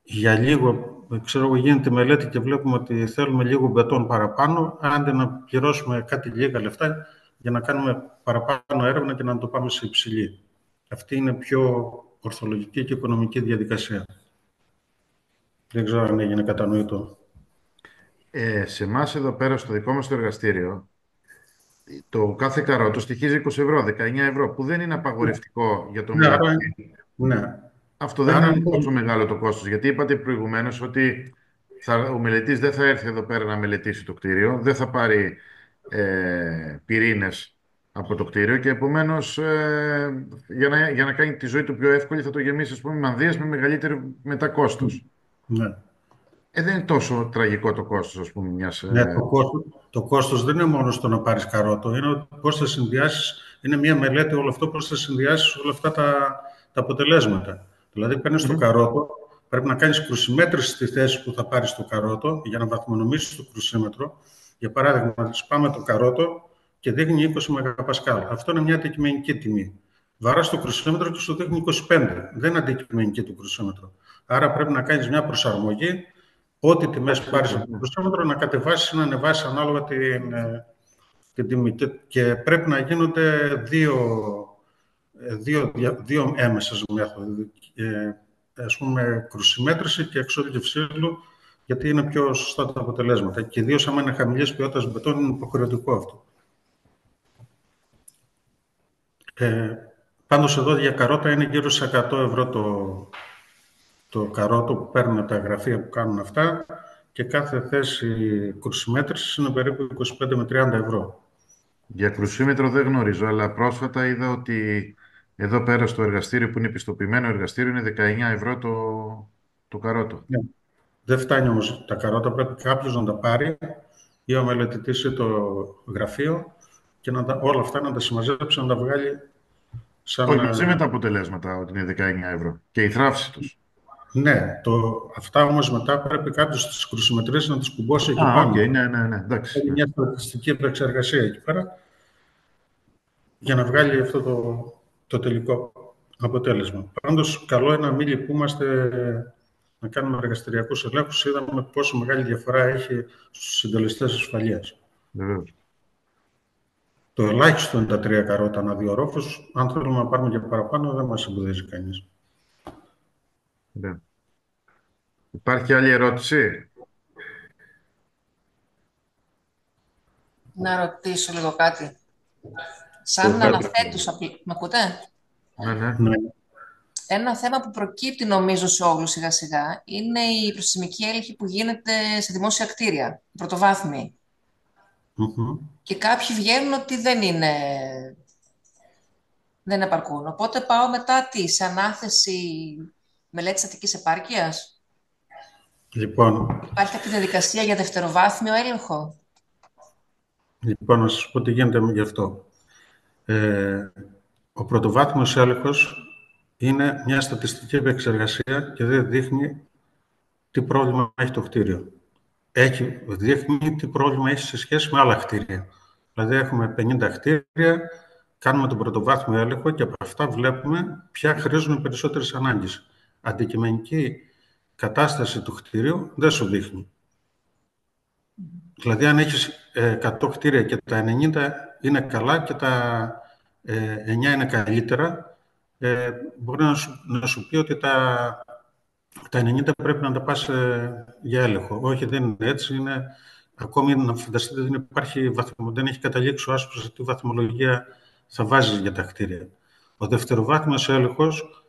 για λίγο, ξέρω εγώ, γίνεται μελέτη και βλέπουμε ότι θέλουμε λίγο μπετόν παραπάνω, άντε να πληρώσουμε κάτι λίγα λεφτά για να κάνουμε παραπάνω έρευνα και να το πάμε σε υψηλή. Αυτή είναι πιο ορθολογική και οικονομική διαδικασία. Δεν ξέρω αν έγινε κατανοητό. Σε εμάς εδώ πέρα στο δικό μας το εργαστήριο, το κάθε καρότο στοιχίζει 20 ευρώ, 19 ευρώ, που δεν είναι απαγορευτικό για το μελέτη. Ναι. Αυτό δεν είναι τόσο μεγάλο το κόστος, γιατί είπατε προηγουμένως ότι ο μελετής δεν θα έρθει εδώ πέρα να μελετήσει το κτίριο, δεν θα πάρει πυρήνες από το κτίριο και επομένως για να κάνει τη ζωή του πιο εύκολη θα το γεμίσει, ας πούμε, μανδύας με μεγαλύτερο μετά κόστος. Ναι. Δεν είναι τόσο τραγικό το κόστος, ας πούμε, μιας... Ναι, το κόστος δεν είναι μόνο στο να πάρεις καρότο, είναι πώς θα συνδυάσεις, είναι μια μελέτη όλο αυτό, πώς θα συνδυάσεις όλα αυτά τα αποτελέσματα. Δηλαδή, παίρνεις το καρότο, πρέπει να κάνεις κρουσιμέτρηση στη θέση που θα πάρεις το καρότο για να βαθμονομήσεις το κρουσίμετρο. Για παράδειγμα, πάμε το καρότο και δείχνει 20 ΜΠa. Αυτό είναι μια αντικειμενική τιμή. Βαράς το κρουσίμετρο και σου δείχνει 25. Δεν είναι αντικειμενική το κρουσίμετρο. Άρα πρέπει να κάνεις μια προσαρμογή. Ό,τι τιμές πάρεις από το κρουσίμετρο να κατεβάσεις ή να ανεβάσεις ανάλογα την τιμή. Και πρέπει να γίνονται δύο έμεσες μέθοδοι. Ας πούμε, κρουσιμέτρηση και εξόλυβση φύλλου, γιατί είναι πιο σωστά τα αποτελέσματα. Και ιδίως άμα είναι χαμηλής ποιότητας μπετόν, είναι υποχρεωτικό αυτό. Πάντως εδώ για καρότα είναι γύρω σε 100 ευρώ το καρότο που παίρνουν τα γραφεία που κάνουν αυτά, και κάθε θέση κρουσιμέτρησης είναι περίπου 25 με 30 ευρώ. Για κρουσίμετρο δεν γνωρίζω, αλλά πρόσφατα είδα ότι εδώ πέρα στο εργαστήριο που είναι πιστοποιημένο εργαστήριο είναι 19 ευρώ το καρότο. Ναι. Δεν φτάνει όμως τα καρότα, πρέπει κάποιος να τα πάρει ή ο μελετητής ή το γραφείο και όλα αυτά να τα συμμαζέψει, να τα βγάλει σαν... Όχι, μαζί με τα αποτελέσματα ότι είναι 19 ευρώ και η θράψη τους. Ναι, αυτά όμως μετά πρέπει κάποιος στις κρουσιμετρήσεις να τις κουμπώσει εκεί πάνω. Ναι, εντάξει. Έχει μια στατιστική επεξεργασία εκεί πέρα για να βγάλει αυτό το τελικό αποτέλεσμα. Πάντως, καλό είναι να μην λυπούμαστε να κάνουμε εργαστηριακούς ελέγχους. Είδαμε πόσο μεγάλη διαφορά έχει στους συντελεστές ασφαλείας. Βεβαίως. Το ελάχιστο είναι τα 3 καρότα ανά 2 ορόφους. Αν θέλουμε να πάρουμε και παραπάνω, δεν μας εμποδίζει κανείς. Ναι. Υπάρχει άλλη ερώτηση? Να ρωτήσω λίγο κάτι. Σαν αναθέτουσα, με ακούτε? Ναι. Ένα θέμα που προκύπτει νομίζω σε όλους σιγά σιγά είναι η προσεισμική έλεγχη που γίνεται σε δημόσια κτίρια, πρωτοβάθμιοι. Και κάποιοι βγαίνουν ότι δεν επαρκούν. Οπότε πάω μετά σε ανάθεση μελέτης αττικής επάρκειας. Λοιπόν, υπάρχει κάποια διαδικασία για δευτεροβάθμιο έλεγχο? Λοιπόν, να σας πω τι γίνεται γι' αυτό. Ο πρωτοβάθμιος έλεγχος είναι μια στατιστική επεξεργασία και δεν δείχνει τι πρόβλημα έχει το κτίριο. Δείχνει τι πρόβλημα έχει σε σχέση με άλλα κτίρια. Δηλαδή, έχουμε 50 κτίρια, κάνουμε τον πρωτοβάθμιο έλεγχο και από αυτά βλέπουμε ποια χρήζουν περισσότερες ανάγκες. Αντικειμενική κατάσταση του κτίριου δεν σου δείχνει. Δηλαδή, αν έχεις 100 κτίρια και τα 90 είναι καλά και τα 9 είναι καλύτερα, μπορεί να σου πει ότι τα 90 πρέπει να τα πας για έλεγχο. Όχι, δεν είναι έτσι. Ακόμη να φανταστείτε, δεν έχει καταλήξει ο άσπρος σε τι βαθμολογία θα βάζει για τα κτίρια. Ο δευτεροβάθμιος έλεγχος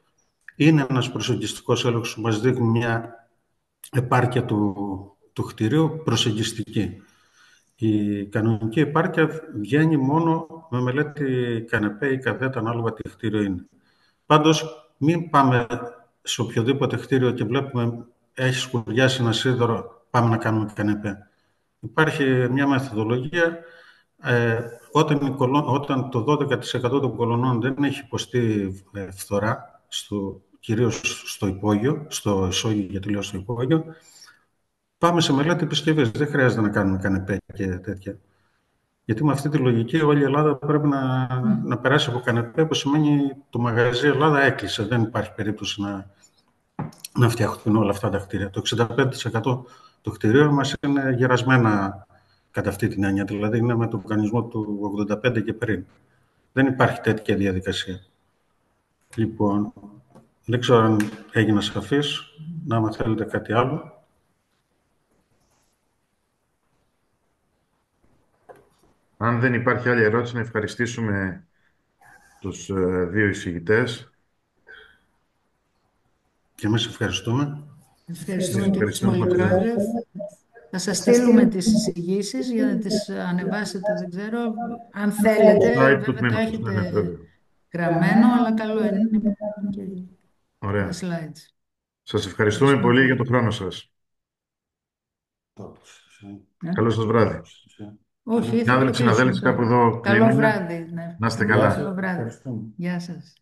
είναι ένας προσεγγιστικός έλεγχος που μας δείχνει μια επάρκεια του κτηρίου προσεγγιστική. Η κανονική επάρκεια βγαίνει μόνο με μελέτη κανεπέ ή καδέτα, ανάλογα τι κτίριο είναι. Πάντως, μην πάμε σε οποιοδήποτε κτίριο και βλέπουμε έχει σκουριάσει ένα σίδερο, πάμε να κάνουμε κανεπέ. Υπάρχει μια μεθοδολογία, όταν το 12% των κολωνών δεν έχει υποστεί φθορά, κυρίως στο υπόγειο, στο ισόγειο, γιατί λέω στο υπόγειο, πάμε σε μελέτη επισκευής. Δεν χρειάζεται να κάνουμε κανεπέ και τέτοια. Γιατί με αυτή τη λογική όλη η Ελλάδα πρέπει να περάσει από κανεπέ, που σημαίνει το μαγαζί Ελλάδα έκλεισε. Δεν υπάρχει περίπτωση να φτιαχτούν όλα αυτά τα κτίρια. Το 65% των κτιρίων μας είναι γερασμένα κατά αυτή την έννοια. Δηλαδή είναι με τον οργανισμό του 85 και πριν. Δεν υπάρχει τέτοια διαδικασία. Λοιπόν, δεν ξέρω αν έγινα σαφής. Να θέλετε κάτι άλλο. Αν δεν υπάρχει άλλη ερώτηση, να ευχαριστήσουμε τους δύο εισηγητές. Και εμείς ευχαριστούμε. Ευχαριστούμε και τους Πολυπρόεδρε. Θα σας στείλουμε τις εισηγήσεις για να τις ανεβάσετε, δεν ξέρω. Αν θέλετε, βέβαια το έχετε γραμμένο, αλλά καλό είναι. Ωραία. Σας ευχαριστούμε πολύ για τον χρόνο σας. Καλό σας βράδυ. Όχι, συναδέλφοι, κάπου εδώ καλό βράδυ. Να είστε καλά. Καλό βράδυ. Γεια σας.